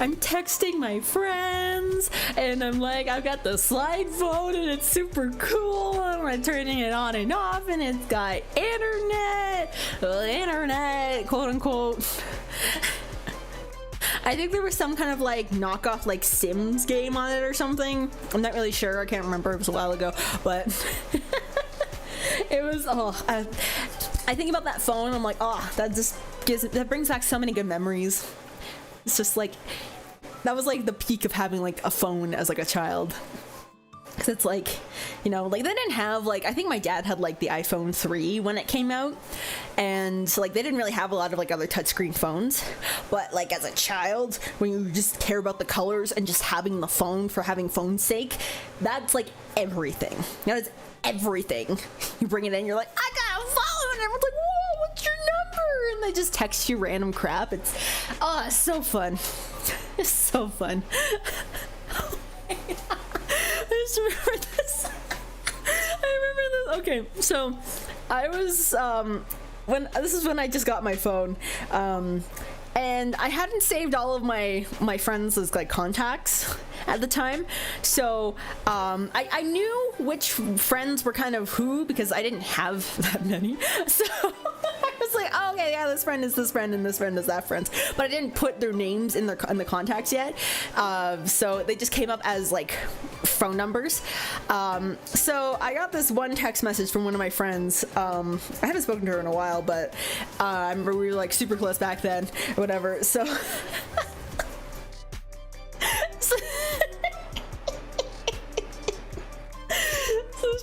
I'm texting my friends, and I'm like, I've got the slide phone, and it's super cool. And I'm turning it on and off, and it's got internet, quote unquote. I think there was some kind of like knockoff like Sims game on it or something. I'm not really sure. I can't remember. It was a while ago, but it was. I think about that phone. I'm like, oh, that brings back so many good memories. It's just like that was like the peak of having like a phone as like a child. Because it's like, you know, like they didn't have like, I think my dad had like the iPhone 3 when it came out, and so like they didn't really have a lot of like other touchscreen phones. But like as a child, when you just care about the colors and just having the phone for having phone's sake, that's like everything. That is everything. You bring it in, you're like, I got a phone, and everyone's like, whoa, what's your number? And they just text you random crap. It's so fun. It's so fun. Oh my God. I just remember this. Okay, so I was this is when I just got my phone, and I hadn't saved all of my friends as like contacts at the time, so I knew which friends were kind of who because I didn't have that many. So I was like, oh, okay, yeah, this friend is this friend and this friend is that friend, but I didn't put their names in the contacts yet, so they just came up as like phone numbers. So I got this one text message from one of my friends. I haven't spoken to her in a while, but I remember we were like super close back then or whatever, so so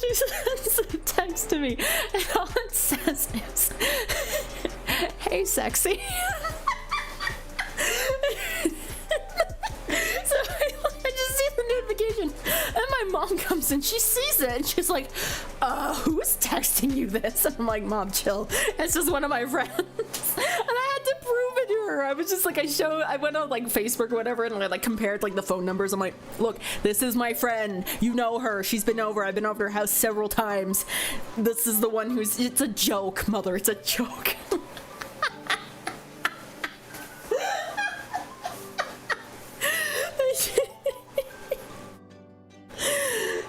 she sends a text to me, and all it says is, "Hey, sexy." So I just see the notification, and my mom comes in, she sees it, and she's like, who's texting you this? And I'm like, Mom, chill. It's just one of my friends. And I had to prove it to her. I was just like, I went on like Facebook or whatever, and I like compared like the phone numbers. I'm like, look, this is my friend. You know her. She's been over. I've been over to her house several times. This is the one who's, it's a joke, mother. It's a joke.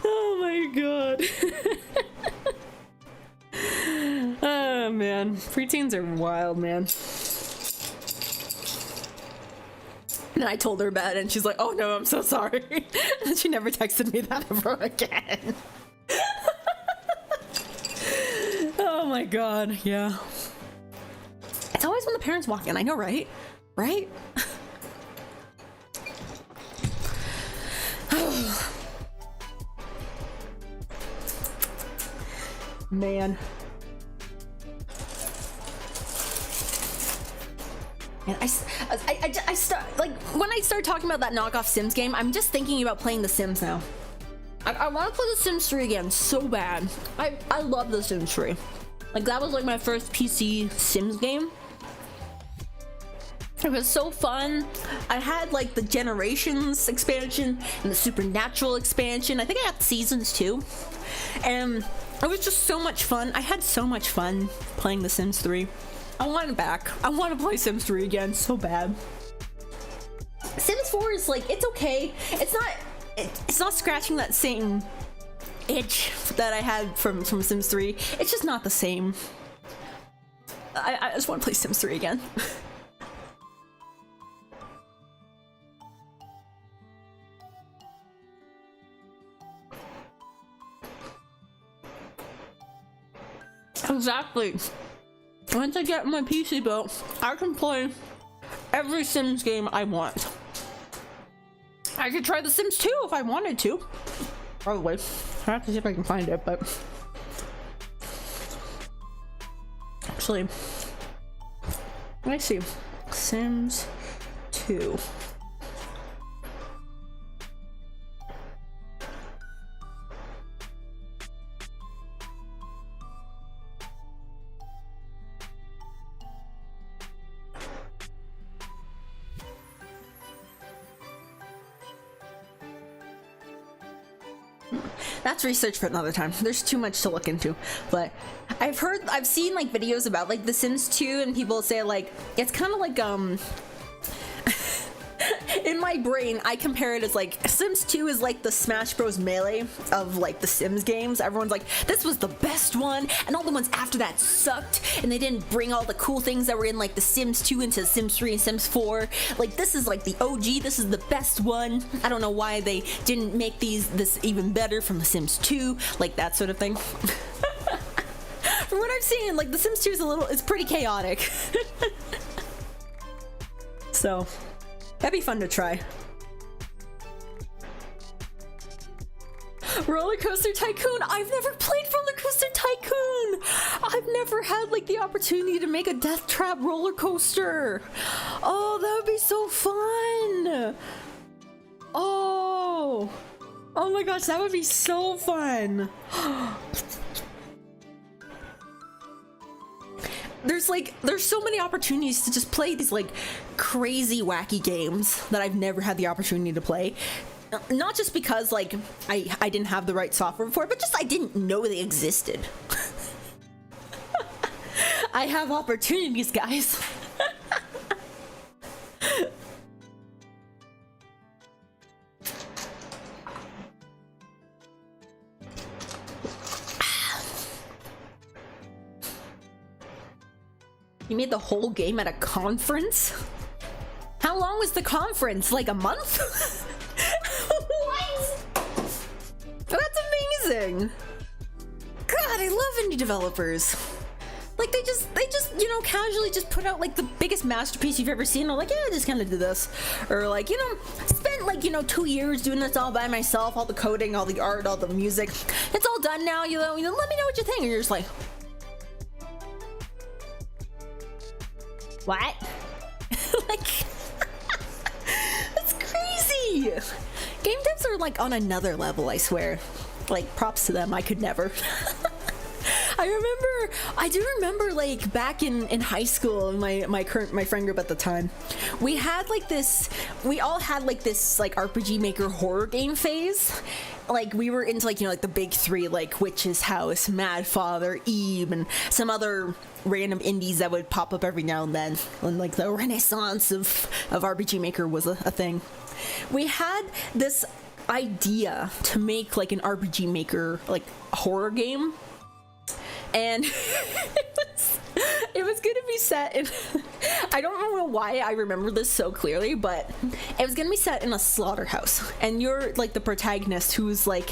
Oh my god. Oh man, preteens are wild, man. And I told her about it, and she's like, oh no, I'm so sorry. And she never texted me that ever again. Oh my god, yeah. It's always when the parents walk in, I know, right? Right? Man. And I start, like, when I start talking about that knockoff Sims game, I'm just thinking about playing The Sims now. I want to play The Sims 3 again so bad. I love The Sims 3. Like, that was like my first PC Sims game. It was so fun. I had like the Generations expansion and the Supernatural expansion. I think I got seasons too. And it was just so much fun. I had so much fun playing The Sims 3. I want it back. I want to play Sims 3 again so bad. Sims 4 is like, it's okay. It's not scratching that same itch that I had from Sims 3. It's just not the same. I just want to play Sims 3 again. Exactly. Once I get my PC built, I can play every Sims game I want. I could try The Sims 2 if I wanted to. Probably. I have to see if I can find it, but actually, let me see. Sims 2. That's research for another time. There's too much to look into, but I've seen like videos about like The Sims 2, and people say like it's kind of like in my brain I compare it as like Sims 2 is like the Smash Bros Melee of like the Sims games. Everyone's like, this was the best one, and all the ones after that sucked, and they didn't bring all the cool things that were in like the Sims 2 into Sims 3 and Sims 4. Like, this is like the OG, this is the best one. I don't know why they didn't make this even better from the Sims 2, like that sort of thing. From what I've seen, like the Sims 2 is it's pretty chaotic. So that'd be fun to try. Roller Coaster Tycoon. I've never played Roller Coaster Tycoon. I've never had like the opportunity to make a death trap roller coaster. Oh, that would be so fun. Oh my gosh, that would be so fun. There's so many opportunities to just play these like crazy wacky games that I've never had the opportunity to play. Not just because like I didn't have the right software for it, but just I didn't know they existed. I have opportunities, guys. You made the whole game at a conference? How long was the conference? Like a month? What? That's amazing. God, I love indie developers. Like they just, you know, casually just put out like the biggest masterpiece you've ever seen. Or like, yeah, I just kind of did this. Or like, you know, spent like, you know, 2 years doing this all by myself, all the coding, all the art, all the music. It's all done now, you know, let me know what you think. And you're just like, what? Like, that's crazy. Game devs are like on another level, I swear. Like, props to them. I could never. I do remember like back in high school, my friend group at the time, we all had like this like RPG Maker horror game phase. Like we were into like, you know, like the big three, like Witch's House, Mad Father, Eve, and some other random indies that would pop up every now and then when like the renaissance of RPG Maker was a thing. We had this idea to make like an RPG Maker like horror game. And it was gonna be set in I don't know why I remember this so clearly, but it was gonna be set in a slaughterhouse, and you're like the protagonist who's like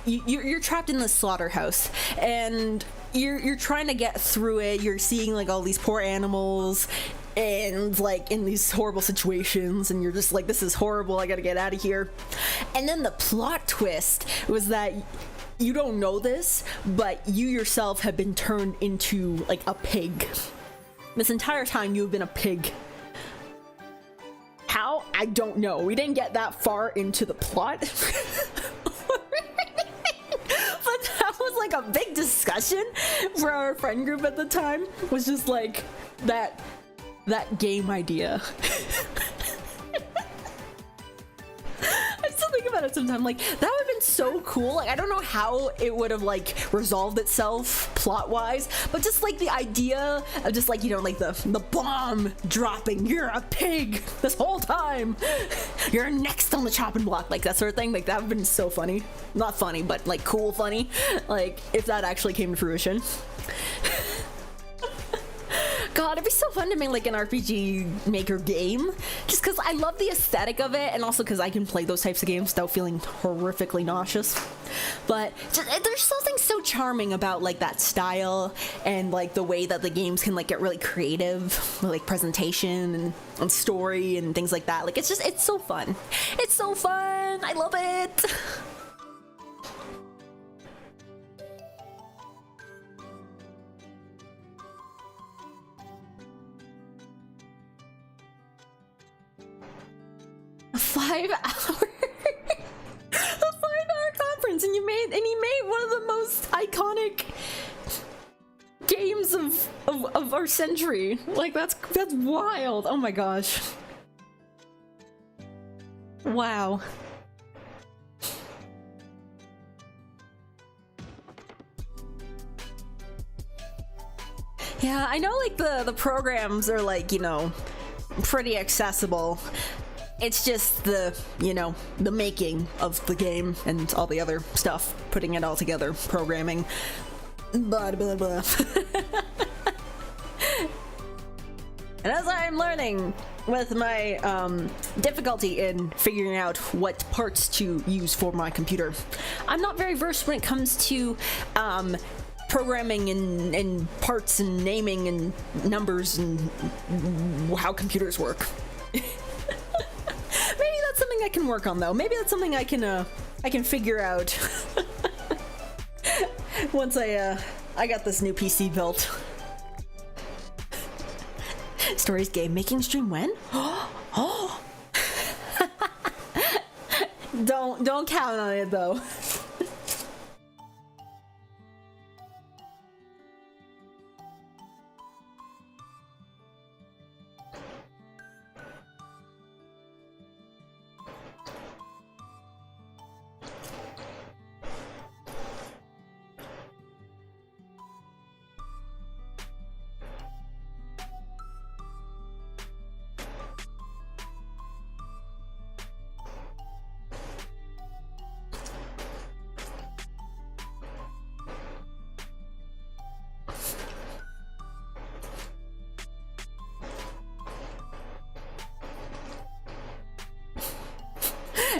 you're trapped in the slaughterhouse, and you're trying to get through it. You're seeing like all these poor animals and like in these horrible situations, and you're just like, this is horrible, I gotta get out of here. And then the plot twist was that you don't know this, but you yourself have been turned into like a pig. This entire time you've been a pig. How? I don't know. We didn't get that far into the plot. But that was like a big discussion for our friend group at the time. Was just like that game idea. I still think about it sometimes, like that would have been so cool. Like I don't know how it would have like resolved itself plot wise, but just like the idea of just like, you know, like the bomb dropping, you're a pig this whole time, you're next on the chopping block, like that sort of thing. Like that would have been so funny. Not funny, but like cool funny, like if that actually came to fruition. God, it'd be so fun to make like an RPG Maker game, just because I love the aesthetic of it, and also because I can play those types of games without feeling horrifically nauseous. But just, there's something so charming about like that style, and like the way that the games can like get really creative with, like presentation and story and things like that. Like it's so fun. It's so fun. I love it. A 5 hour conference, and he made one of the most iconic games of our century. Like that's wild. Oh my gosh. Wow. Yeah, I know like the programs are like, you know, pretty accessible. It's just the, you know, the making of the game and all the other stuff, putting it all together, programming, blah, blah, blah. And as I'm learning with my difficulty in figuring out what parts to use for my computer, I'm not very versed when it comes to programming and parts and naming and numbers and how computers work. Maybe that's something I can work on, though. Maybe that's something I can figure out once I got this new PC built. Stories game making stream when? Oh. Don't count on it though.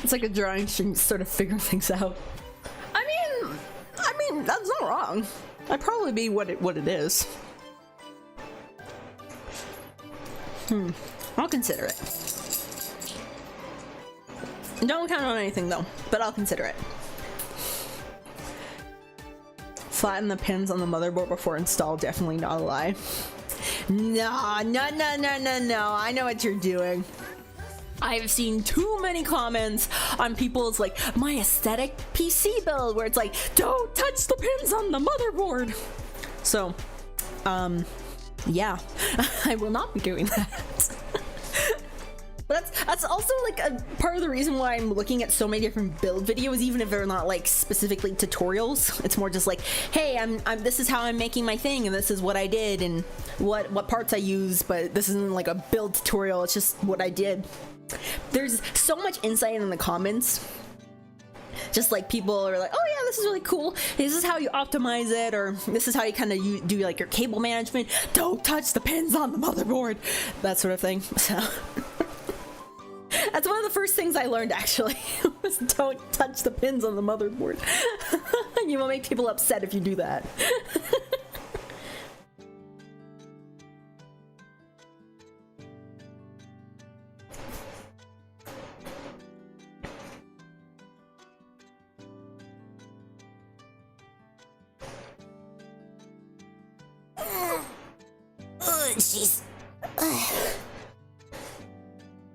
It's like a drawing string, sort of figure things out. I mean, that's not wrong. That'd probably be what it is. I'll consider it. Don't count on anything though, but I'll consider it. Flatten the pins on the motherboard before install, definitely not a lie. No, I know what you're doing. I've seen too many comments on people's like my aesthetic PC build where it's like, don't touch the pins on the motherboard. So, yeah, I will not be doing that. But that's also like a part of the reason why I'm looking at so many different build videos, even if they're not like specifically tutorials. It's more just like, hey, I'm this is how I'm making my thing, and this is what I did, and what parts I use. But this isn't like a build tutorial. It's just what I did. There's so much insight in the comments. Just like people are like, oh yeah, this is really cool. This is how you optimize it, or this is how you kind of do like your cable management. Don't touch the pins on the motherboard, that sort of thing. So. That's one of the first things I learned, actually, was don't touch the pins on the motherboard. You will make people upset if you do that. Jeez.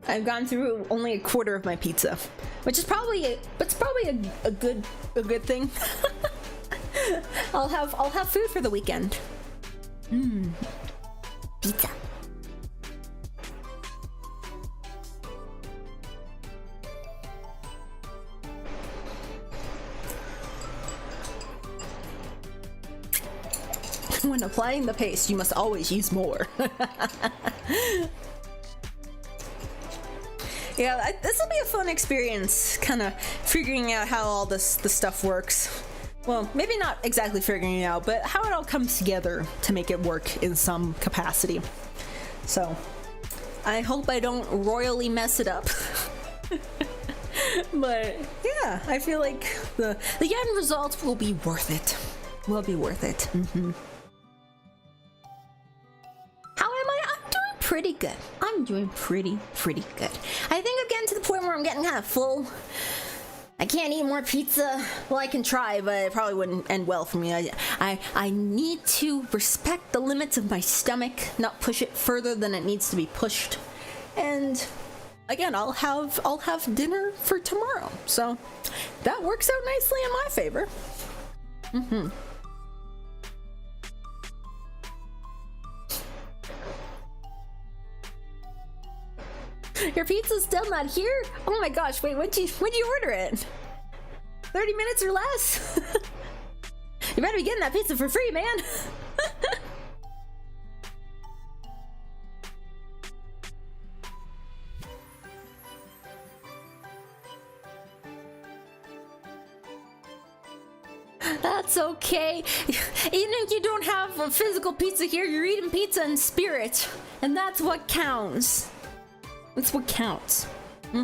I've gone through only a quarter of my pizza, which is probably a good thing. I'll have food for the weekend. Pizza. When applying the paste, you must always use more. Yeah, this will be a fun experience, kind of figuring out how all the stuff works. Well, maybe not exactly figuring it out, but how it all comes together to make it work in some capacity. So, I hope I don't royally mess it up. But yeah, I feel like the end result will be worth it. Will be worth it. How am I? I'm doing pretty good. I'm doing pretty good. I think I'm getting to the point where I'm getting kind of full. I can't eat more pizza. Well, I can try, but it probably wouldn't end well for me. I need to respect the limits of my stomach, not push it further than it needs to be pushed. And again, I'll have dinner for tomorrow. So that works out nicely in my favor. Your pizza's still not here? Oh my gosh, wait, when'd you order it? 30 minutes or less? You better be getting that pizza for free, man. That's okay. Even if you don't have a physical pizza here, you're eating pizza in spirit. And that's what counts. That's what counts. Yeah,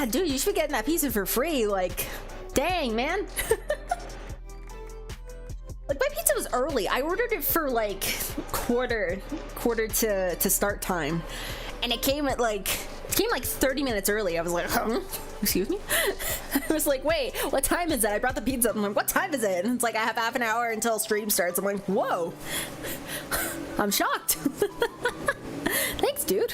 dude, you should be getting that pizza for free. Like, dang, man. Like, my pizza was early. I ordered it for like quarter to start time. And it came at like 30 minutes early. I was like, huh? Excuse me? I was like, wait, what time is it? I brought the pizza. I'm like, what time is it? And it's like, I have half an hour until stream starts. I'm like, whoa. I'm shocked. Thanks, dude.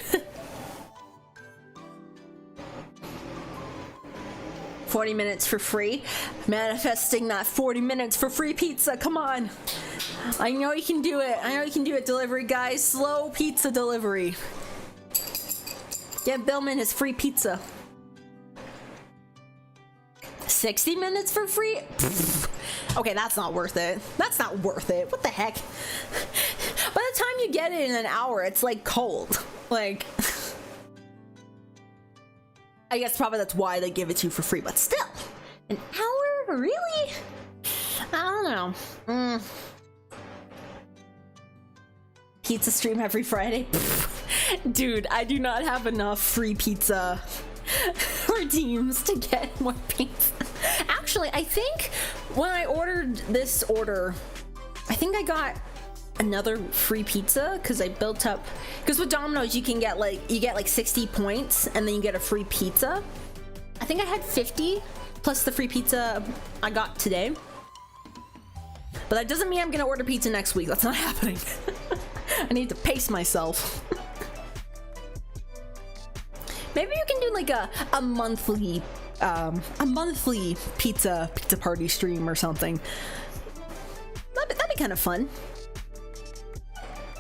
40 minutes for free. Manifesting that 40 minutes for free pizza. Come on. I know you can do it. I know you can do it, delivery guys. Slow pizza delivery. Get Billman his free pizza. 60 minutes for free? Okay, that's not worth it. That's not worth it. What the heck? By the time you get it in an hour, it's like cold. Like, I guess probably that's why they give it to you for free, but still, an hour? Really? I don't know. Pizza stream every Friday? Dude, I do not have enough free pizza redeems to get more pizza. Actually, I think when I ordered this order, I think I got another free pizza because I built up, because with Domino's you get like 60 points and then you get a free pizza. I think I had 50 plus the free pizza I got today. But that doesn't mean I'm gonna order pizza next week. That's not happening. I need to pace myself. Maybe you can do like a monthly pizza party stream or something. That'd be kind of fun.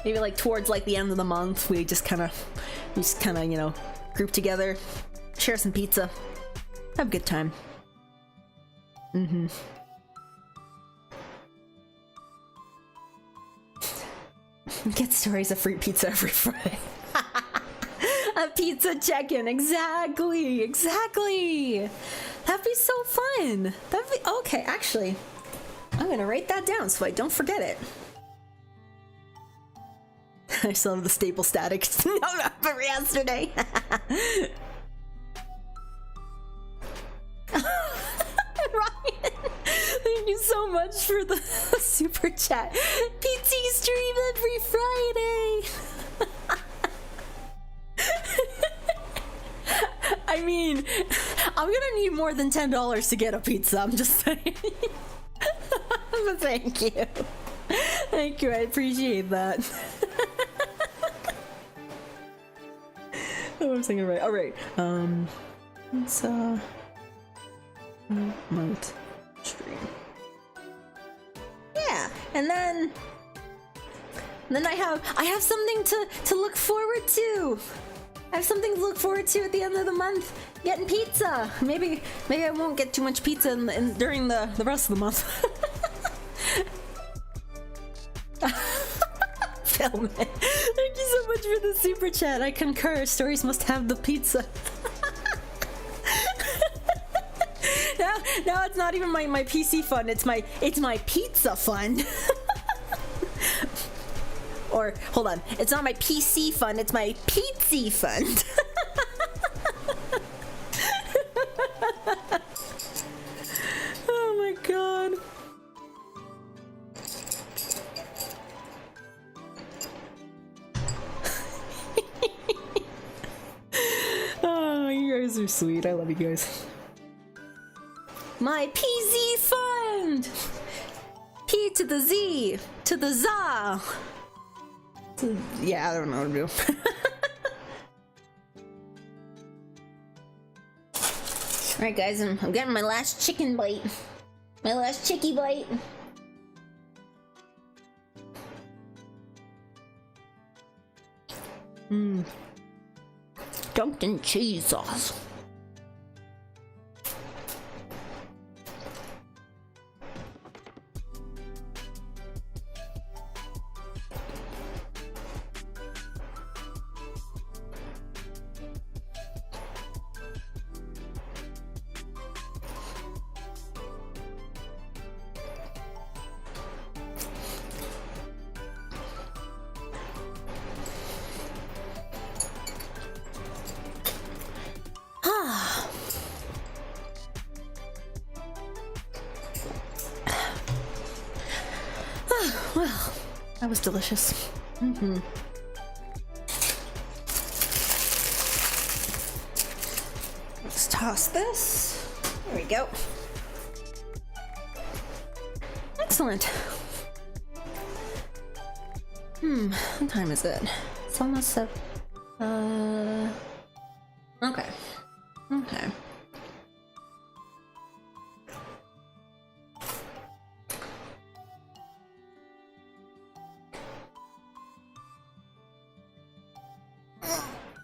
Maybe like towards like the end of the month, we just kind of you know, group together, share some pizza, have a good time. Get Stories of free pizza every Friday. A pizza check-in, exactly. That'd be so fun. That'd be okay. Actually, I'm gonna write that down so I don't forget it. I still have the staple static note up for yesterday. Ryan, thank you so much for the super chat. PT stream every Friday. I mean, I'm gonna need more than $10 to get a pizza, I'm just saying. But thank you. Thank you, I appreciate that. Oh, I'm thinking right. Alright, let's remote stream. Yeah, and then I have something to look forward to. I have something to look forward to at the end of the month. Getting pizza. Maybe I won't get too much pizza during the rest of the month. Film it. Thank you so much for the super chat. I concur. Stories must have the pizza. Now it's not even my PC fund. It's my pizza fund. Or hold on, it's not my PC fund. It's my pizza fund. Oh my god. Oh, you guys are sweet. I love you guys. My PZ fund! P to the Z to the za. Yeah, I don't know what to do. Alright guys, I'm getting my last chicken bite. My last chickie bite. Dunked in cheese sauce. Well, that was delicious. Let's toss this. There we go. Excellent. What time is it? It's almost 7. Okay. Okay.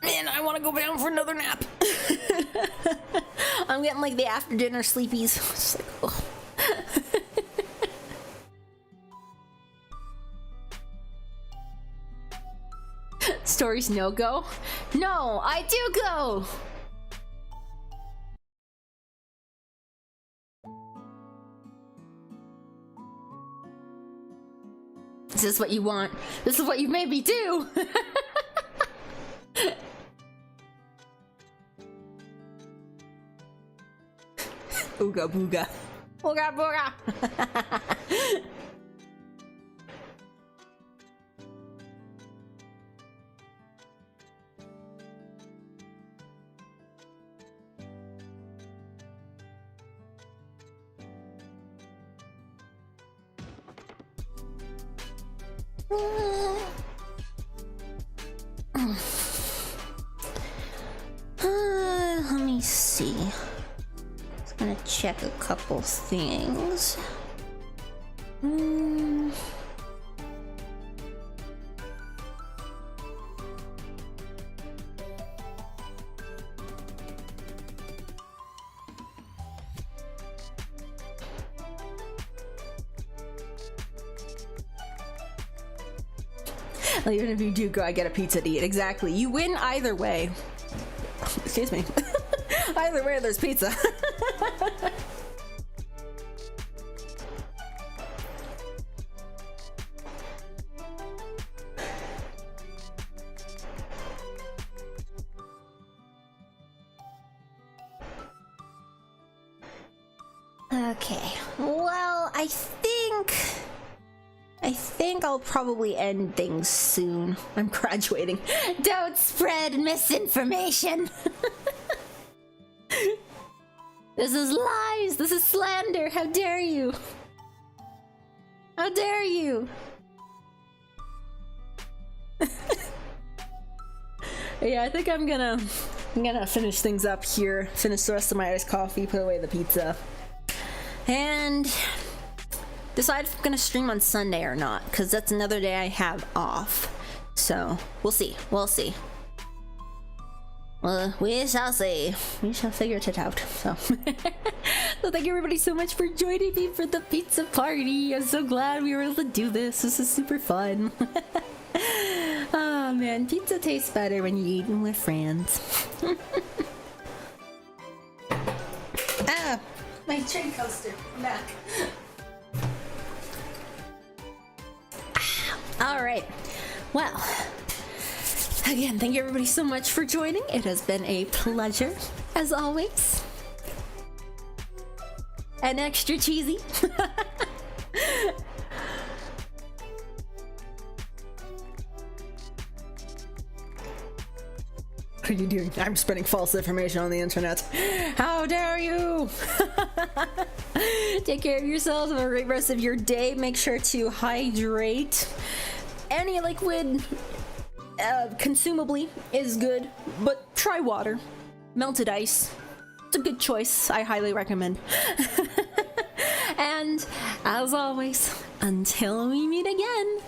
Man, I want to go down for another nap. I'm getting like the after dinner sleepies. Just like, oh. Stories no go? No, I do go. Is this what you want? This is what you made me do! Ooga booga. Ooga booga! Let me see. Just gonna check a couple things. Well, even if you do go, I get a pizza to eat. Exactly. You win either way. Excuse me. Either way, there's pizza. Okay. Well, I think I'll probably end things soon. I'm graduating. Don't spread misinformation. This is lies. This is slander. How dare you? How dare you? Yeah, I think I'm gonna finish things up here. Finish the rest of my iced coffee. Put away the pizza. And decide if I'm gonna stream on Sunday or not, because that's another day I have off. So we'll see. We'll see. Well, we shall see. We shall figure it out. So, so thank you everybody so much for joining me for the pizza party. I'm so glad we were able to do this. This is super fun. Oh man, pizza tastes better when you eat it with friends. Ah, my train coaster. I'm back. All right. Well, again, thank you everybody so much for joining. It has been a pleasure, as always. And extra cheesy. What are you doing? I'm spreading false information on the internet. How dare you? Take care of yourselves. Have a great rest of your day. Make sure to hydrate. Any liquid consumably is good, but try water. Melted ice. It's a good choice. I highly recommend. And as always, until we meet again,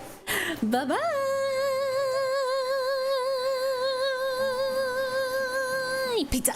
bye-bye. Pizza.